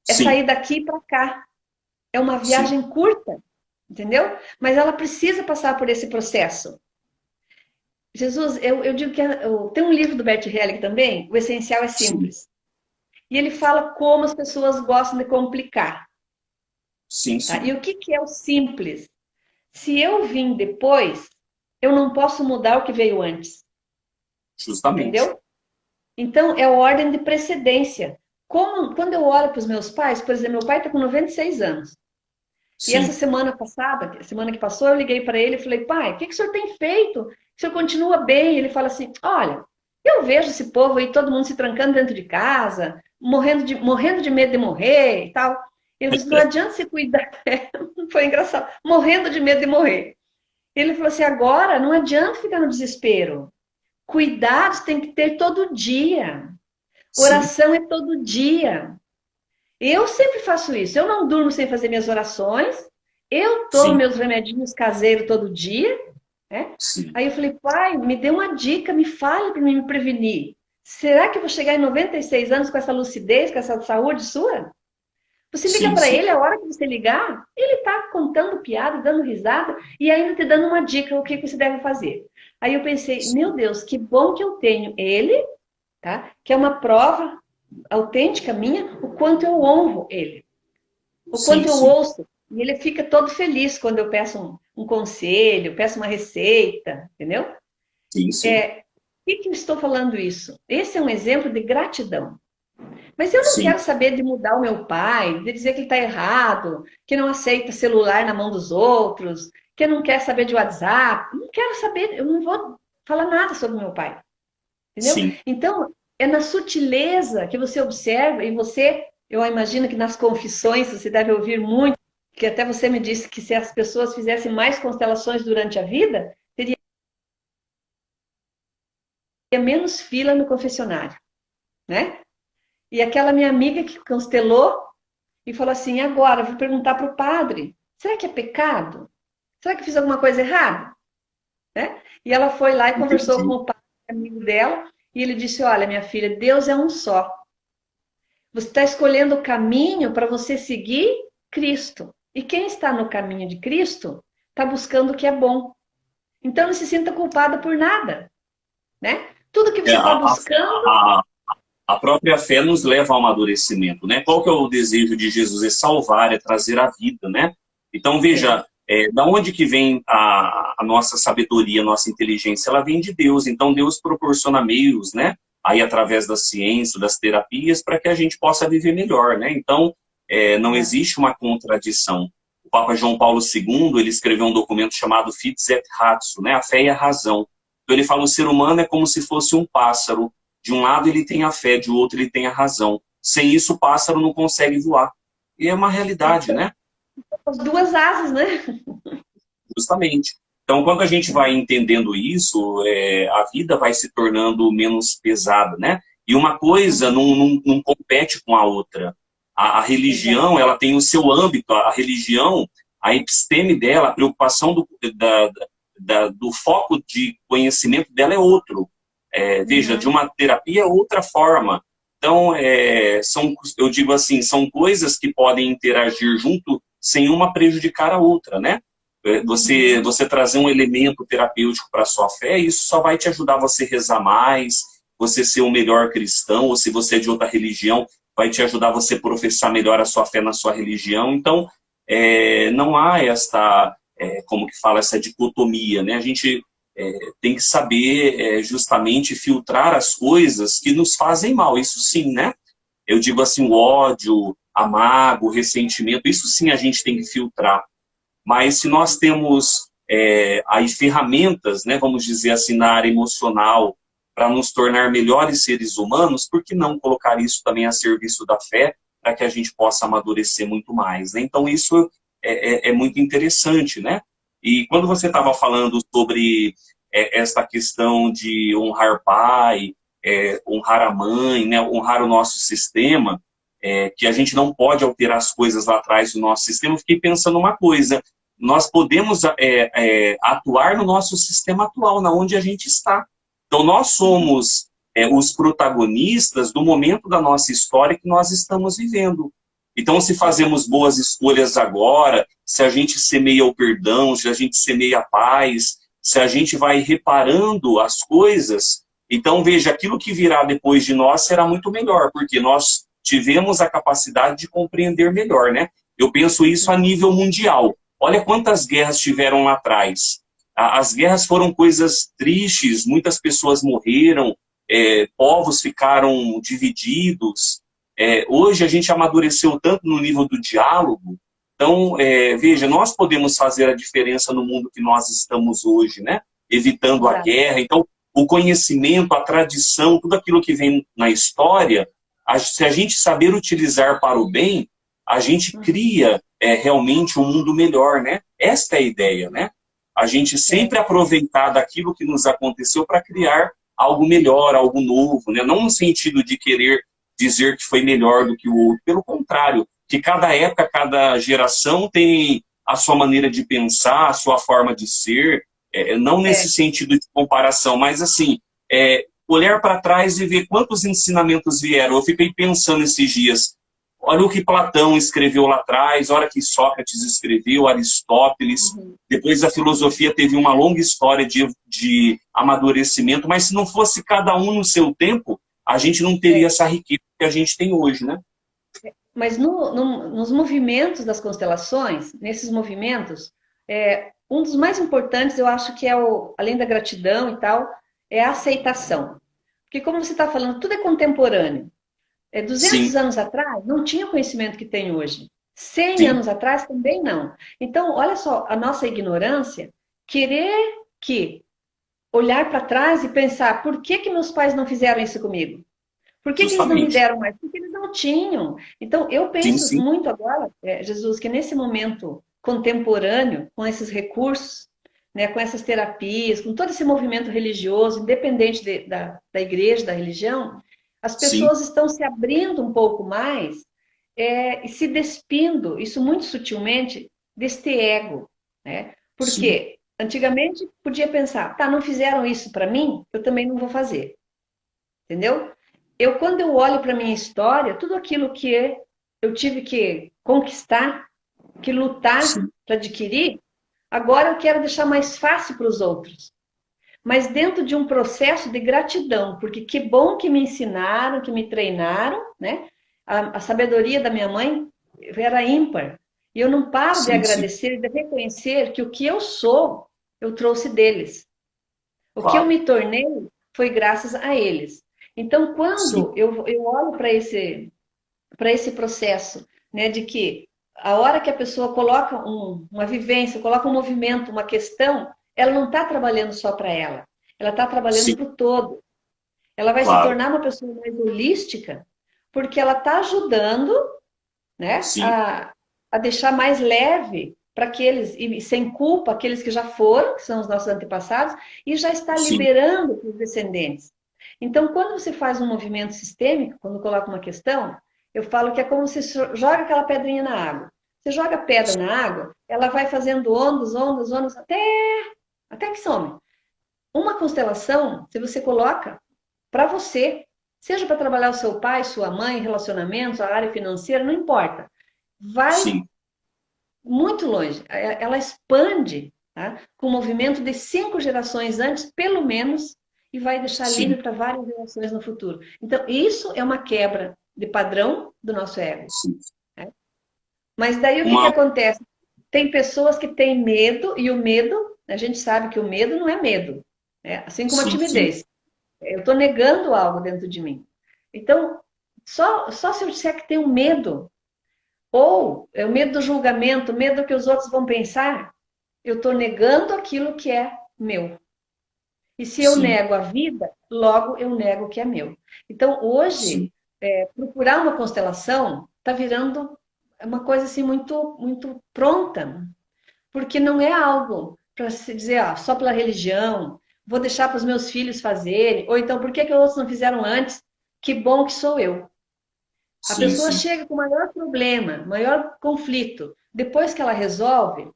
É sim, sair daqui para cá. É uma sim, viagem curta, entendeu? Mas ela precisa passar por esse processo. Jesus, eu digo que tem um livro do Bert Hellick também, O Essencial é sim, Simples. E ele fala como as pessoas gostam de complicar. sim, Tá? sim, E o que é o simples? Se eu vim depois, eu não posso mudar o que veio antes. justamente. Entendeu? Então, é a ordem de precedência. Quando eu olho para os meus pais, por exemplo, meu pai está com 96 anos. E essa Sim, semana passada, semana que passou, eu liguei para ele e falei, pai, o que o senhor tem feito? O senhor continua bem? Ele fala assim, olha, eu vejo esse povo aí, todo mundo se trancando dentro de casa, morrendo de medo de morrer e tal. Ele disse, não adianta se cuidar. Foi engraçado. Morrendo de medo de morrer. Ele falou assim, agora não adianta ficar no desespero. Cuidados tem que ter todo dia. sim, Oração é todo dia. Eu sempre faço isso. Eu não durmo sem fazer minhas orações. Eu tomo sim, meus remedinhos caseiros todo dia. né? sim, Aí eu falei, pai, me dê uma dica, me fale para me prevenir. Será que eu vou chegar em 96 anos com essa lucidez, com essa saúde sua? Você liga sim, para sim, ele, a hora que você ligar, ele está contando piada, dando risada e ainda te dando uma dica o que você deve fazer. Aí eu pensei, meu Deus, que bom que eu tenho ele, tá? Que é uma prova autêntica minha, o quanto eu honro ele, o sim, quanto eu sim, ouço. E ele fica todo feliz quando eu peço um conselho, peço uma receita, entendeu? sim, sim, Por que eu estou falando isso? Esse é um exemplo de gratidão. Mas eu não sim. quero saber de mudar o meu pai, de dizer que ele está errado, que não aceita celular na mão dos outros, que não quer saber de WhatsApp. Não quero saber, eu não vou falar nada sobre o meu pai. Entendeu? Sim. Então, é na sutileza que você observa, e você, eu imagino que nas confissões você deve ouvir muito, que até você me disse que se as pessoas fizessem mais constelações durante a vida, teria menos fila no confessionário, né? E aquela minha amiga que constelou e falou assim: agora, vou perguntar para o padre: será que é pecado? Será que eu fiz alguma coisa errada? Né? E ela foi lá e conversou com Entendi. o padre, amigo dela, e ele disse: olha, minha filha, Deus é um só. Você está escolhendo o caminho para você seguir Cristo. E quem está no caminho de Cristo está buscando o que é bom. Então não se sinta culpada por nada, né? Tudo que É, você está buscando. a própria fé nos leva ao amadurecimento, né? Qual que é o desejo de Jesus? É salvar, é trazer a vida, né? Então, É, veja, da onde que vem a nossa sabedoria, a nossa inteligência? Ela vem de Deus. Então, Deus proporciona meios, né? Aí, através da ciência, das terapias, para que a gente possa viver melhor, né? Então, não é, existe uma contradição. O Papa João Paulo II, ele escreveu um documento chamado Fides et Ratio, né? A fé e a razão. Então, ele fala: o ser humano é como se fosse um pássaro. De um lado ele tem a fé, de outro ele tem a razão. Sem isso o pássaro não consegue voar. E é uma realidade, né? as duas asas, né? Justamente. Então, quando a gente vai entendendo isso, a vida vai se tornando menos pesada, né? E uma coisa não compete com a outra. A Exato. religião, ela tem o seu âmbito. A religião, a episteme dela, a preocupação do foco de conhecimento dela é outro. Veja, de Uhum. uma terapia é outra forma. Então, eu digo assim, são coisas que podem interagir junto sem uma prejudicar a outra, né? Você, Uhum. você trazer um elemento terapêutico para a sua fé, isso só vai te ajudar você a rezar mais, você ser um melhor cristão, ou se você é de outra religião, vai te ajudar você a professar melhor a sua fé na sua religião. Então, não há como que fala, essa dicotomia, né? A gente tem que saber justamente filtrar as coisas que nos fazem mal, isso sim, né? Eu digo assim, o ódio, a mágoa, o ressentimento, isso sim a gente tem que filtrar. Mas se nós temos aí ferramentas, né, vamos dizer assim, na área emocional, para nos tornar melhores seres humanos, por que não colocar isso também a serviço da fé, para que a gente possa amadurecer muito mais, né? Então isso é muito interessante, né? E quando você estava falando sobre esta questão de honrar o pai, honrar a mãe, né, honrar o nosso sistema, que a gente não pode alterar as coisas lá atrás do nosso sistema, eu fiquei pensando uma coisa: nós podemos atuar no nosso sistema atual, na onde a gente está. Então, nós somos os protagonistas do momento da nossa história que nós estamos vivendo. Então, se fazemos boas escolhas agora, se a gente semeia o perdão, se a gente semeia a paz, se a gente vai reparando as coisas, então, veja, aquilo que virá depois de nós será muito melhor, porque nós tivemos a capacidade de compreender melhor, né? Eu penso isso a nível mundial. Olha quantas guerras tiveram lá atrás. As guerras foram coisas tristes, muitas pessoas morreram, povos ficaram divididos. Hoje a gente amadureceu tanto no nível do diálogo. Então, veja, nós podemos fazer a diferença no mundo que nós estamos hoje, né? Evitando a Exato. guerra. Então, o conhecimento, a tradição, tudo aquilo que vem na história, se a gente saber utilizar para o bem, a gente cria realmente um mundo melhor, né? Esta é a ideia, né? A gente É, sempre aproveitar daquilo que nos aconteceu para criar algo melhor, algo novo, né? Não no sentido de querer dizer que foi melhor do que o outro, pelo contrário, que cada época, cada geração tem a sua maneira de pensar, a sua forma de ser, Não nesse É, sentido de comparação, mas assim, olhar para trás e ver quantos ensinamentos vieram. Eu fiquei pensando esses dias, olha o que Platão escreveu lá atrás, olha o que Sócrates escreveu, Aristóteles. uhum, Depois a filosofia teve uma longa história de amadurecimento, mas se não fosse cada um no seu tempo, a gente não teria é. essa riqueza que a gente tem hoje, né? Mas nos movimentos das constelações, nesses movimentos, um dos mais importantes, eu acho que além da gratidão e tal, é a aceitação. Porque como você está falando, tudo é contemporâneo. 200 Sim, anos atrás, não tinha o conhecimento que tem hoje. 100 sim, anos atrás, também não. Então, olha só, a nossa ignorância, querer que olhar para trás e pensar, por que que meus pais não fizeram isso comigo? Por que que eles não me justamente. deram mais? Porque eles não tinham. Então, eu Sim, penso sim, muito agora, Jesus, que nesse momento contemporâneo, com esses recursos, né, com essas terapias, com todo esse movimento religioso, independente da igreja, da religião, as sim, pessoas estão se abrindo um pouco mais e se despindo, isso muito sutilmente, deste ego, né? sim, Porque antigamente podia pensar, tá, não fizeram isso para mim, eu também não vou fazer. Entendeu? Quando eu olho para minha história, tudo aquilo que eu tive que conquistar, que lutar sim, para adquirir, agora eu quero deixar mais fácil para os outros. Mas dentro de um processo de gratidão, porque que bom que me ensinaram, que me treinaram, né? A sabedoria da minha mãe era ímpar. E eu não paro de sim, sim, agradecer e de reconhecer que o que eu sou, eu trouxe deles. O que eu claro, me tornei foi graças a eles. Então, sim, quando eu olho para esse processo, né, de que a hora que a pessoa coloca uma vivência, coloca um movimento, uma questão, ela não está trabalhando só para ela está trabalhando sim, para o todo. Ela vai se claro, tornar uma pessoa mais holística, porque ela está ajudando, né, sim, a deixar mais leve para aqueles, e sem culpa, aqueles que já foram, que são os nossos antepassados, e já está sim, liberando para os descendentes. Então, quando você faz um movimento sistêmico, quando coloca uma questão, eu falo que é como se joga aquela pedrinha na água. Você joga pedra na água, ela vai fazendo ondas, ondas, ondas, até que some. Uma constelação, se você coloca para você, seja para trabalhar o seu pai, sua mãe, relacionamentos, a área financeira, não importa. Vai sim, muito longe. Ela expande, tá? Com o movimento de 5 gerações antes, pelo menos, e vai deixar sim, livre para várias gerações no futuro. Então, isso é uma quebra de padrão do nosso ego. sim. Né? Mas daí o que Uma, acontece? Tem pessoas que têm medo, e o medo, a gente sabe que o medo não é medo, né? Assim como a sim, sim, timidez. Eu estou negando algo dentro de mim. Então, só se eu disser que tenho medo, ou é o medo do julgamento, o medo do que os outros vão pensar, eu estou negando aquilo que é meu. E se eu sim, nego a vida, logo eu nego o que é meu. Então, sim, hoje, procurar uma constelação está virando uma coisa assim muito, muito pronta, porque não é algo para se dizer, só pela religião, vou deixar para os meus filhos fazerem, ou então, por que que os outros não fizeram antes? Que bom que sou eu. A sim, pessoa sim, chega com maior problema, maior conflito. Depois que ela resolve,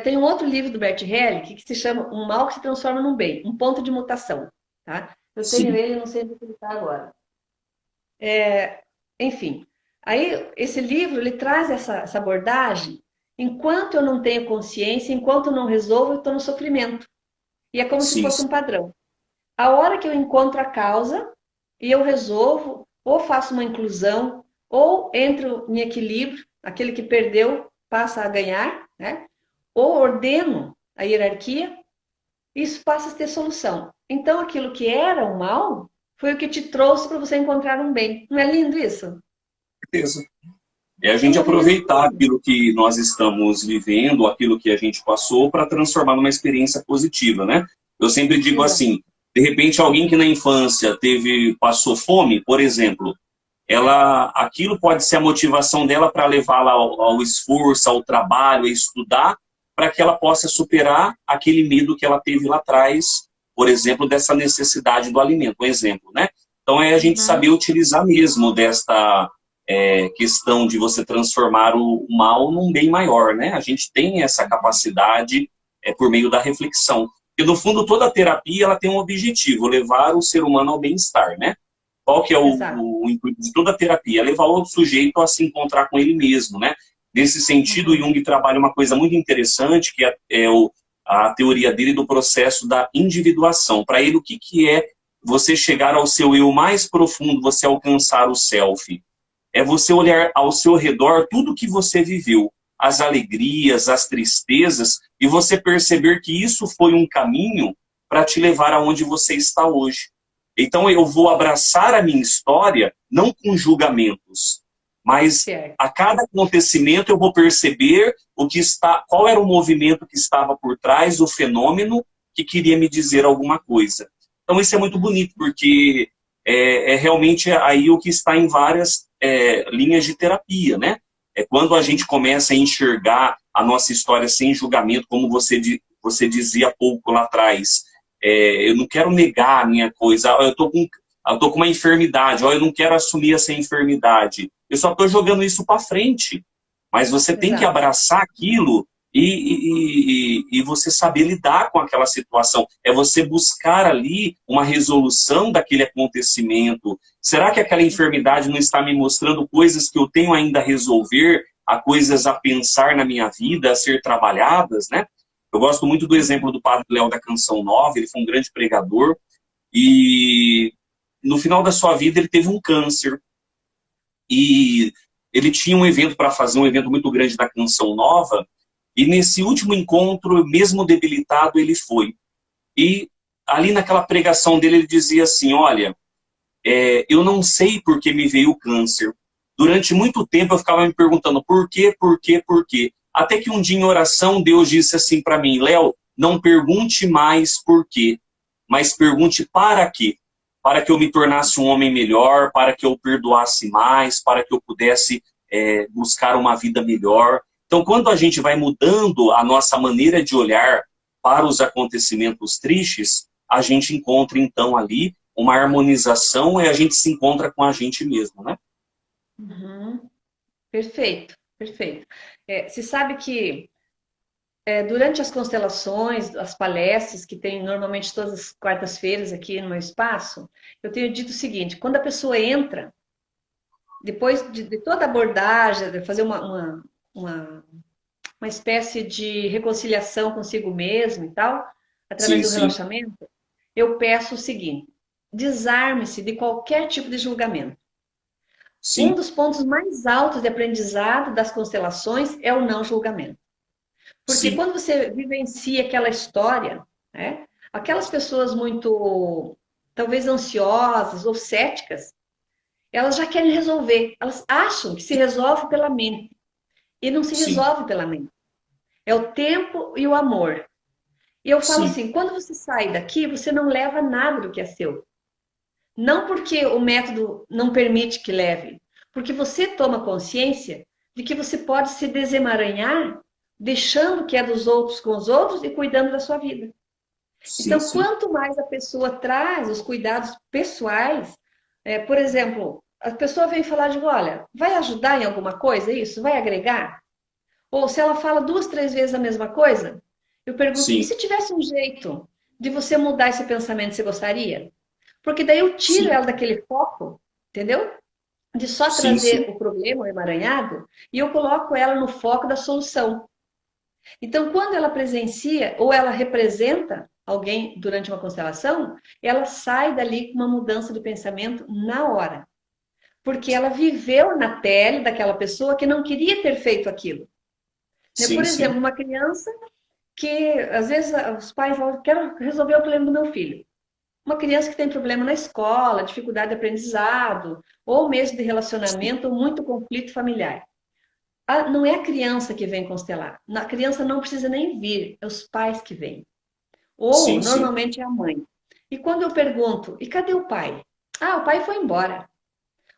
tem um outro livro do Bert Hellick que se chama Um Mal que se Transforma num Bem, um ponto de mutação. Tá? Eu tenho sim, ele, não sei onde ele está agora. Enfim, aí esse livro ele traz essa abordagem. Enquanto eu não tenho consciência, enquanto eu não resolvo, eu estou no sofrimento. E é como se sim, fosse um padrão. A hora que eu encontro a causa e eu resolvo, ou faço uma inclusão, ou entro em equilíbrio, aquele que perdeu passa a ganhar, né? Ou ordeno a hierarquia, isso passa a ter solução. Então, aquilo que era um mal foi o que te trouxe para você encontrar um bem. Não é lindo isso? certeza. É a É um gente movimento aproveitar puro. aquilo que nós estamos vivendo, aquilo que a gente passou, para transformar numa experiência positiva, né? Eu sempre digo Exato. assim, de repente alguém que na infância passou fome, por exemplo, aquilo pode ser a motivação dela para levá-la ao esforço, ao trabalho, a estudar, para que ela possa superar aquele medo que ela teve lá atrás, por exemplo, dessa necessidade do alimento, um exemplo, né? Então é a gente saber Uhum. utilizar mesmo desta questão de você transformar o mal num bem maior, né? A gente tem essa capacidade por meio da reflexão. Porque, no fundo, toda terapia ela tem um objetivo, levar o ser humano ao bem-estar, né? Qual que é Exato. o intuito de toda terapia? Levar o sujeito a se encontrar com ele mesmo, né? Nesse sentido, Uhum. Jung trabalha uma coisa muito interessante, que a teoria dele do processo da individuação. Para ele, o que é você chegar ao seu eu mais profundo, você alcançar o self? É você olhar ao seu redor tudo que você viveu, as alegrias, as tristezas, e você perceber que isso foi um caminho para te levar aonde você está hoje. Então eu vou abraçar a minha história não com julgamentos, mas Certo. a cada acontecimento eu vou perceber qual era o movimento que estava por trás, o fenômeno que queria me dizer alguma coisa. Então isso é muito bonito, porque é realmente aí o que está em várias linhas de terapia, né? É quando a gente começa a enxergar a nossa história sem julgamento, como você dizia há pouco lá atrás. Eu não quero negar a minha coisa. Eu tô com uma enfermidade. Eu não quero assumir essa enfermidade. Eu só estou jogando isso para frente. Mas você tem que Exato. abraçar aquilo e você saber lidar com aquela situação. É você buscar ali uma resolução daquele acontecimento. Será que aquela enfermidade não está me mostrando coisas que eu tenho ainda a resolver, há coisas a pensar na minha vida, a ser trabalhadas, né? Eu gosto muito do exemplo do Padre Léo da Canção Nova. Ele foi um grande pregador e no final da sua vida ele teve um câncer. E ele tinha um evento para fazer, um evento muito grande da Canção Nova, e nesse último encontro, mesmo debilitado, ele foi. E ali naquela pregação dele, ele dizia assim, olha, eu não sei por que me veio o câncer. Durante muito tempo eu ficava me perguntando por quê, por quê, por quê. Até que um dia em oração, Deus disse assim para mim, Léo, não pergunte mais por quê, mas pergunte para quê. Para que eu me tornasse um homem melhor, para que eu perdoasse mais, para que eu pudesse buscar uma vida melhor. Então, quando a gente vai mudando a nossa maneira de olhar para os acontecimentos tristes, a gente encontra, então, ali uma harmonização e a gente se encontra com a gente mesmo, né? Uhum. Perfeito, perfeito. Você sabe que durante as constelações, as palestras que tem normalmente todas as quartas-feiras aqui no meu espaço, eu tenho dito o seguinte: quando a pessoa entra, depois de toda a abordagem, de fazer uma, uma espécie de reconciliação consigo mesmo e tal, através Sim, do sim, relaxamento, eu peço o seguinte: desarme-se de qualquer tipo de julgamento. Um sim, dos pontos mais altos de aprendizado das constelações é o não julgamento. Porque sim, quando você vivencia aquela história, né, aquelas pessoas muito, talvez ansiosas ou céticas, elas já querem resolver. Elas acham que se resolve pela mente. E não se sim, resolve pela mente. É o tempo e o amor. E eu falo sim, assim, quando você sai daqui, você não leva nada do que é seu. Não porque o método não permite que leve, porque você toma consciência de que você pode se desemaranhar deixando o que é dos outros com os outros e cuidando da sua vida. sim, Então, sim, quanto mais a pessoa traz os cuidados pessoais, por exemplo, a pessoa vem falar de, olha, vai ajudar em alguma coisa isso? Vai agregar? Ou se ela fala duas, três vezes a mesma coisa, eu pergunto, e sim, se tivesse um jeito de você mudar esse pensamento, você gostaria? Porque daí eu tiro sim, ela daquele foco, entendeu? De só sim, sim, trazer o problema, o emaranhado, e eu coloco ela no foco da solução. Então, quando ela presencia ou ela representa alguém durante uma constelação, ela sai dali com uma mudança de pensamento na hora. Porque ela viveu na pele daquela pessoa que não queria ter feito aquilo. Né? sim, Por sim, exemplo, uma criança que, às vezes, os pais falam, quero resolver o problema do meu filho. Uma criança que tem problema na escola, dificuldade de aprendizado, ou mesmo de relacionamento, ou muito conflito familiar. Não é a criança que vem constelar. A criança não precisa nem vir, é os pais que vêm. Ou, sim, sim, normalmente, é a mãe. E quando eu pergunto, e cadê o pai? Ah, o pai foi embora.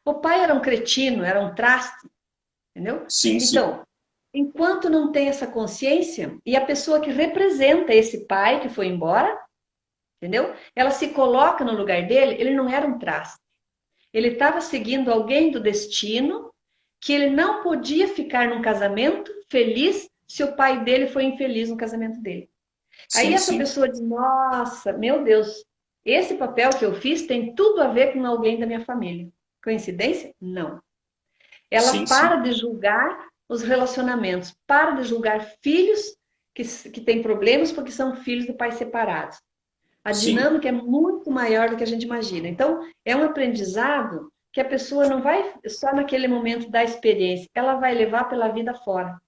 O pai era um cretino, era um traste, entendeu? sim, sim, Então, enquanto não tem essa consciência, e a pessoa que representa esse pai que foi embora, entendeu? Ela se coloca no lugar dele, ele não era um traste. Ele estava seguindo alguém do destino que ele não podia ficar num casamento feliz se o pai dele foi infeliz no casamento dele. Aí sim, essa sim, pessoa diz, nossa, meu Deus, esse papel que eu fiz tem tudo a ver com alguém da minha família. Coincidência? Não. Ela sim, sim, para de julgar os relacionamentos, para de julgar filhos que têm problemas porque são filhos de pais separados. A sim. dinâmica é muito maior do que a gente imagina. Então, é um aprendizado que a pessoa não vai só naquele momento da experiência, ela vai levar pela vida fora.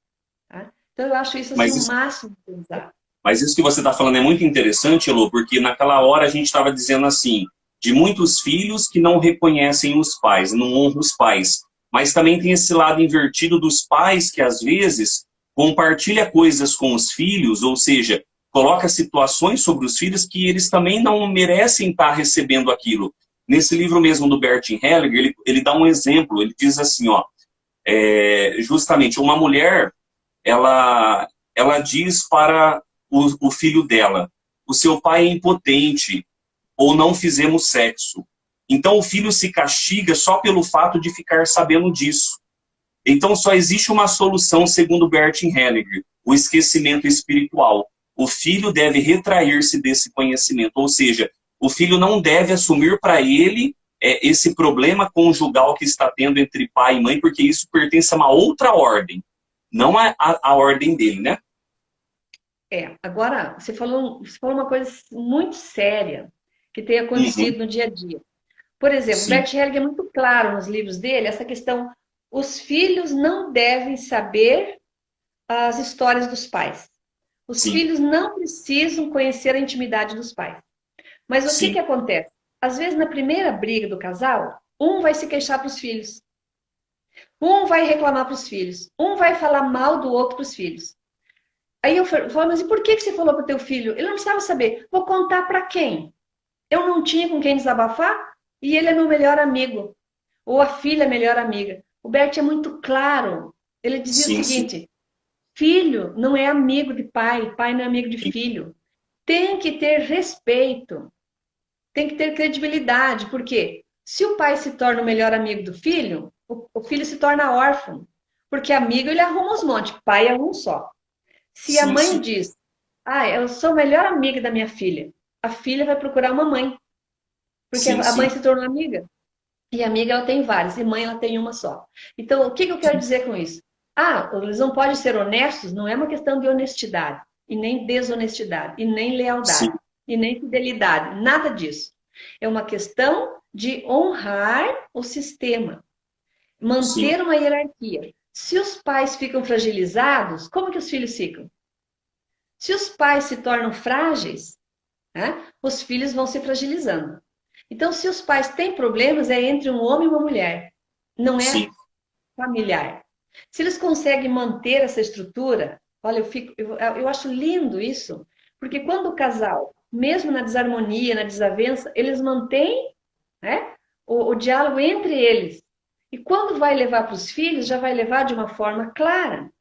Tá? Então, eu acho isso assim Mas o isso, máximo de aprendizado. mas isso que você está falando é muito interessante, Elô, porque naquela hora a gente estava dizendo assim, de muitos filhos que não reconhecem os pais, não honram os pais. Mas também tem esse lado invertido dos pais que às vezes compartilha coisas com os filhos, ou seja, coloca situações sobre os filhos que eles também não merecem estar recebendo aquilo. Nesse livro mesmo do Bertin Hellinger, ele dá um exemplo, ele diz assim, ó, justamente uma mulher ela diz para o filho dela: o seu pai é impotente ou não fizemos sexo. Então o filho se castiga só pelo fato de ficar sabendo disso. Então só existe uma solução, segundo Bertin Hellinger: o esquecimento espiritual. O filho deve retrair-se desse conhecimento, ou seja, o filho não deve assumir para ele esse problema conjugal que está tendo entre pai e mãe, porque isso pertence a uma outra ordem, não a ordem dele, né? Agora, você falou uma coisa muito séria que tem Uhum, acontecido no dia a dia. Por exemplo, sim, Bert Hellinger é muito claro nos livros dele essa questão: os filhos não devem saber as histórias dos pais. Os sim, filhos não precisam conhecer a intimidade dos pais. Mas o que sim, que acontece? Às vezes, na primeira briga do casal, um vai se queixar para os filhos, um vai reclamar para os filhos, um vai falar mal do outro para os filhos. Aí eu falo, mas e por que que você falou para o teu filho? Ele não precisava saber. Vou contar para quem? Eu não tinha com quem desabafar e ele é meu melhor amigo. Ou a filha é melhor amiga. O Bert é muito claro. Ele dizia o sim, sim, seguinte: filho não é amigo de pai, pai não é amigo de sim, filho. Tem que ter respeito, tem que ter credibilidade, porque se o pai se torna o melhor amigo do filho, o filho se torna órfão. Porque amigo ele arruma os montes, pai é um só. Se a sim, mãe sim, diz, ah, eu sou a melhor amiga da minha filha, a filha vai procurar uma mãe, porque sim, a mãe sim, se tornou amiga. E amiga ela tem várias, e mãe ela tem uma só. Então, o que que eu quero dizer com isso? Ah, eles não podem ser honestos, não é uma questão de honestidade, e nem desonestidade, e nem sim, lealdade, e nem fidelidade, nada disso. É uma questão de honrar o sistema, sim, manter uma hierarquia. Se os pais ficam fragilizados, como que os filhos ficam? Se os pais se tornam frágeis, né, os filhos vão se fragilizando. Então, se os pais têm problemas, é entre um homem e uma mulher, não é sim, familiar. Se eles conseguem manter essa estrutura, olha, eu acho lindo isso, porque quando o casal, mesmo na desarmonia, na desavença, eles mantêm, né, o diálogo entre eles. E quando vai levar para os filhos, já vai levar de uma forma clara,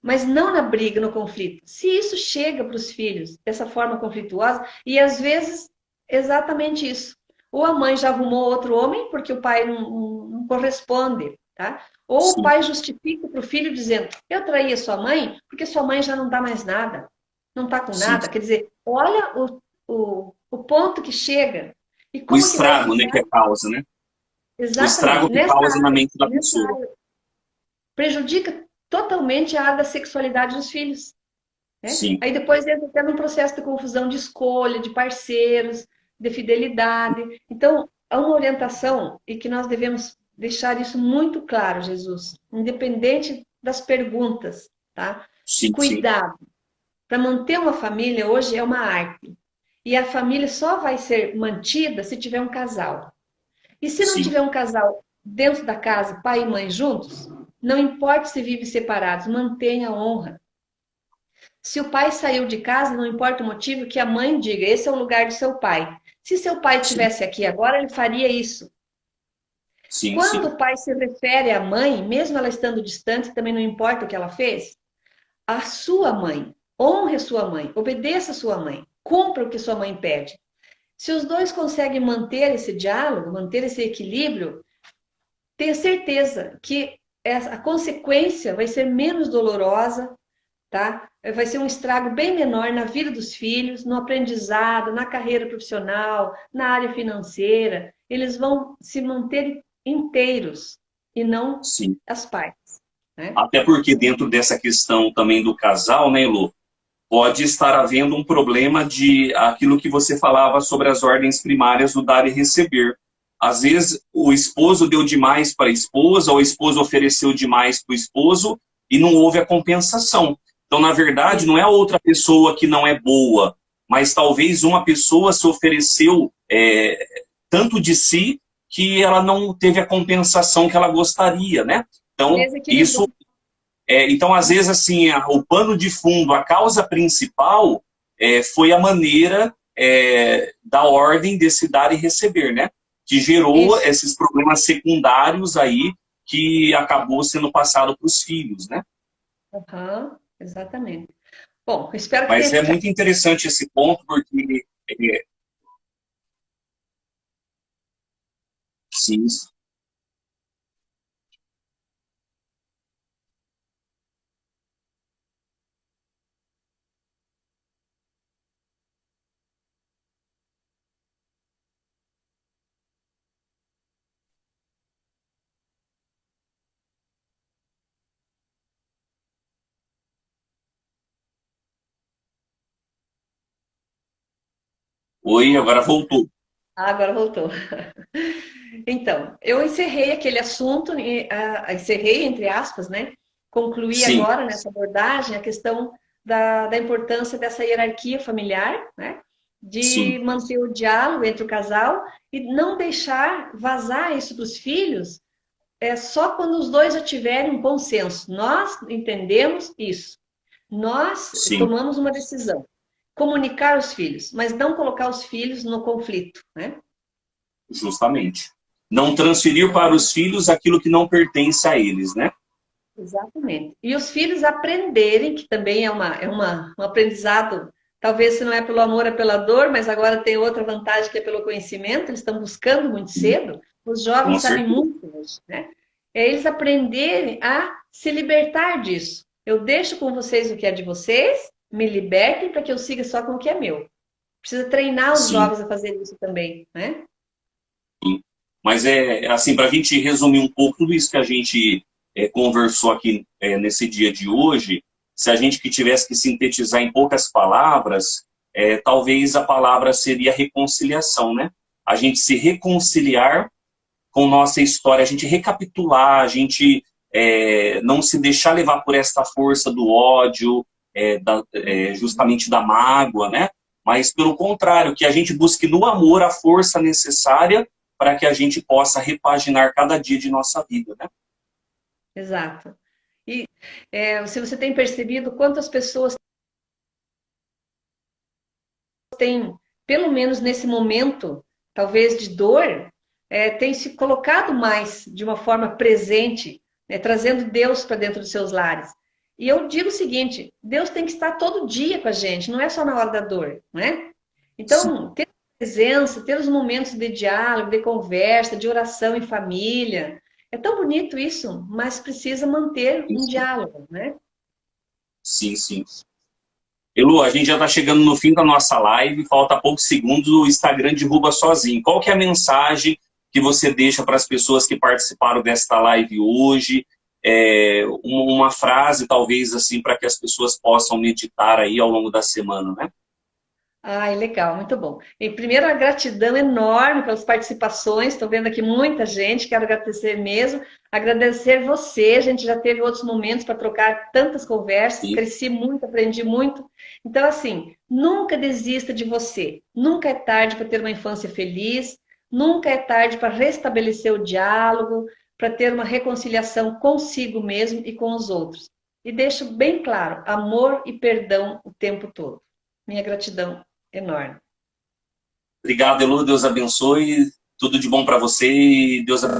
mas não na briga, no conflito. Se isso chega para os filhos dessa forma conflituosa, e às vezes exatamente isso. Ou a mãe já arrumou outro homem porque o pai não corresponde, tá? Ou o sim, pai justifica para o filho dizendo: eu traí a sua mãe porque sua mãe já não dá mais nada, não está com sim. nada. Quer dizer, olha o ponto que chega e O como que vai estrago, né, ficar que é causa, né? O exatamente estrago que nessa causa na área, mente da nessa pessoa. área. Prejudica totalmente a área da sexualidade dos filhos. Né? Sim, Aí depois entra até num processo de confusão de escolha, de parceiros, de fidelidade. Então, há uma orientação e que nós devemos deixar isso muito claro, Jesus, independente das perguntas, tá? sim, sim, Cuidado. Para manter uma família hoje é uma arte. E a família só vai ser mantida se tiver um casal. E se não sim, tiver um casal dentro da casa, pai e mãe juntos, não importa se vivem separados, mantenha a honra. Se o pai saiu de casa, não importa o motivo, que a mãe diga: esse é o lugar do seu pai. Se seu pai sim, estivesse aqui agora, ele faria isso. sim, Quando sim, o pai se refere à mãe, mesmo ela estando distante, também não importa o que ela fez, a sua mãe, honre a sua mãe, obedeça a sua mãe, cumpra o que sua mãe pede. Se os dois conseguem manter esse diálogo, manter esse equilíbrio, tenha certeza que a consequência vai ser menos dolorosa, tá? Vai ser um estrago bem menor na vida dos filhos, no aprendizado, na carreira profissional, na área financeira. Eles vão se manter inteiros e não Sim. as partes, né? Até porque dentro dessa questão também do casal, né, Lu, pode estar havendo um problema de aquilo que você falava sobre as ordens primárias do dar e receber. Às vezes o esposo deu demais para a esposa, ou a esposa ofereceu demais para o esposo e não houve a compensação. Então, na verdade, não é a outra pessoa que não é boa, mas talvez uma pessoa se ofereceu tanto de si que ela não teve a compensação que ela gostaria, né? Então, Desequilibrou. isso então, às vezes, assim, o pano de fundo, a causa principal foi a maneira da ordem desse dar e receber, né? Que gerou Isso. esses problemas secundários aí que acabou sendo passado para os filhos, né? Uhum, exatamente. Bom, espero que tenha Mas é ficado. muito interessante esse ponto, porque, sim, oi, agora voltou. Ah, agora voltou. Então, eu encerrei aquele assunto, encerrei, entre aspas, né? Concluí Sim, agora nessa abordagem a questão da importância dessa hierarquia familiar, né? sim, De manter o diálogo entre o casal e não deixar vazar isso para os filhos só quando os dois já tiverem um bom senso. Nós entendemos isso. Nós sim, tomamos uma decisão. Comunicar aos filhos, mas não colocar os filhos no conflito, né? justamente. Não transferir para Então, os filhos aquilo que não pertence a eles, né? exatamente. E os filhos aprenderem, que também um aprendizado, talvez se não é pelo amor, é pela dor, mas agora tem outra vantagem que é pelo conhecimento, eles estão buscando muito Sim, cedo, os com jovens sabem certeza. muito hoje, né? É eles aprenderem a se libertar disso. Eu deixo com vocês o que é de vocês, me libertem para que eu siga só com o que é meu. Precisa treinar os Sim. jovens a fazer isso também, né? Mas assim, para a gente resumir um pouco tudo isso que a gente conversou aqui nesse dia de hoje, se a gente que tivesse que sintetizar em poucas palavras, talvez a palavra seria reconciliação, né? A gente se reconciliar com nossa história, a gente recapitular, a gente não se deixar levar por esta força do ódio, justamente da mágoa, né? Mas, pelo contrário, que a gente busque no amor a força necessária para que a gente possa repaginar cada dia de nossa vida, né? Exato. E se você tem percebido quantas pessoas têm, pelo menos nesse momento, talvez de dor, têm se colocado mais de uma forma presente, né, trazendo Deus para dentro dos seus lares. E eu digo o seguinte: Deus tem que estar todo dia com a gente, não é só na hora da dor, né? Sim, Então, ter presença, ter os momentos de diálogo, de conversa, de oração em família, é tão bonito isso, mas precisa manter um sim, diálogo, né? sim. Sim. Elu, a gente já está chegando no fim da nossa live, falta poucos segundos, o Instagram derruba sozinho. Qual que é a mensagem que você deixa para as pessoas que participaram desta live hoje? Uma frase, talvez, assim, para que as pessoas possam meditar aí ao longo da semana, né? Ai, legal, muito bom. E primeiro, a gratidão enorme pelas participações. Estou vendo aqui muita gente, quero agradecer mesmo. Agradecer você, a gente já teve outros momentos para trocar tantas conversas, Sim, cresci muito, aprendi muito. Então, assim, nunca desista de você. Nunca é tarde para ter uma infância feliz, nunca é tarde para restabelecer o diálogo, para ter uma reconciliação consigo mesmo e com os outros. E deixo bem claro, amor e perdão o tempo todo. Minha gratidão enorme. obrigado, Elu, Deus abençoe, tudo de bom para você e Deus abençoe.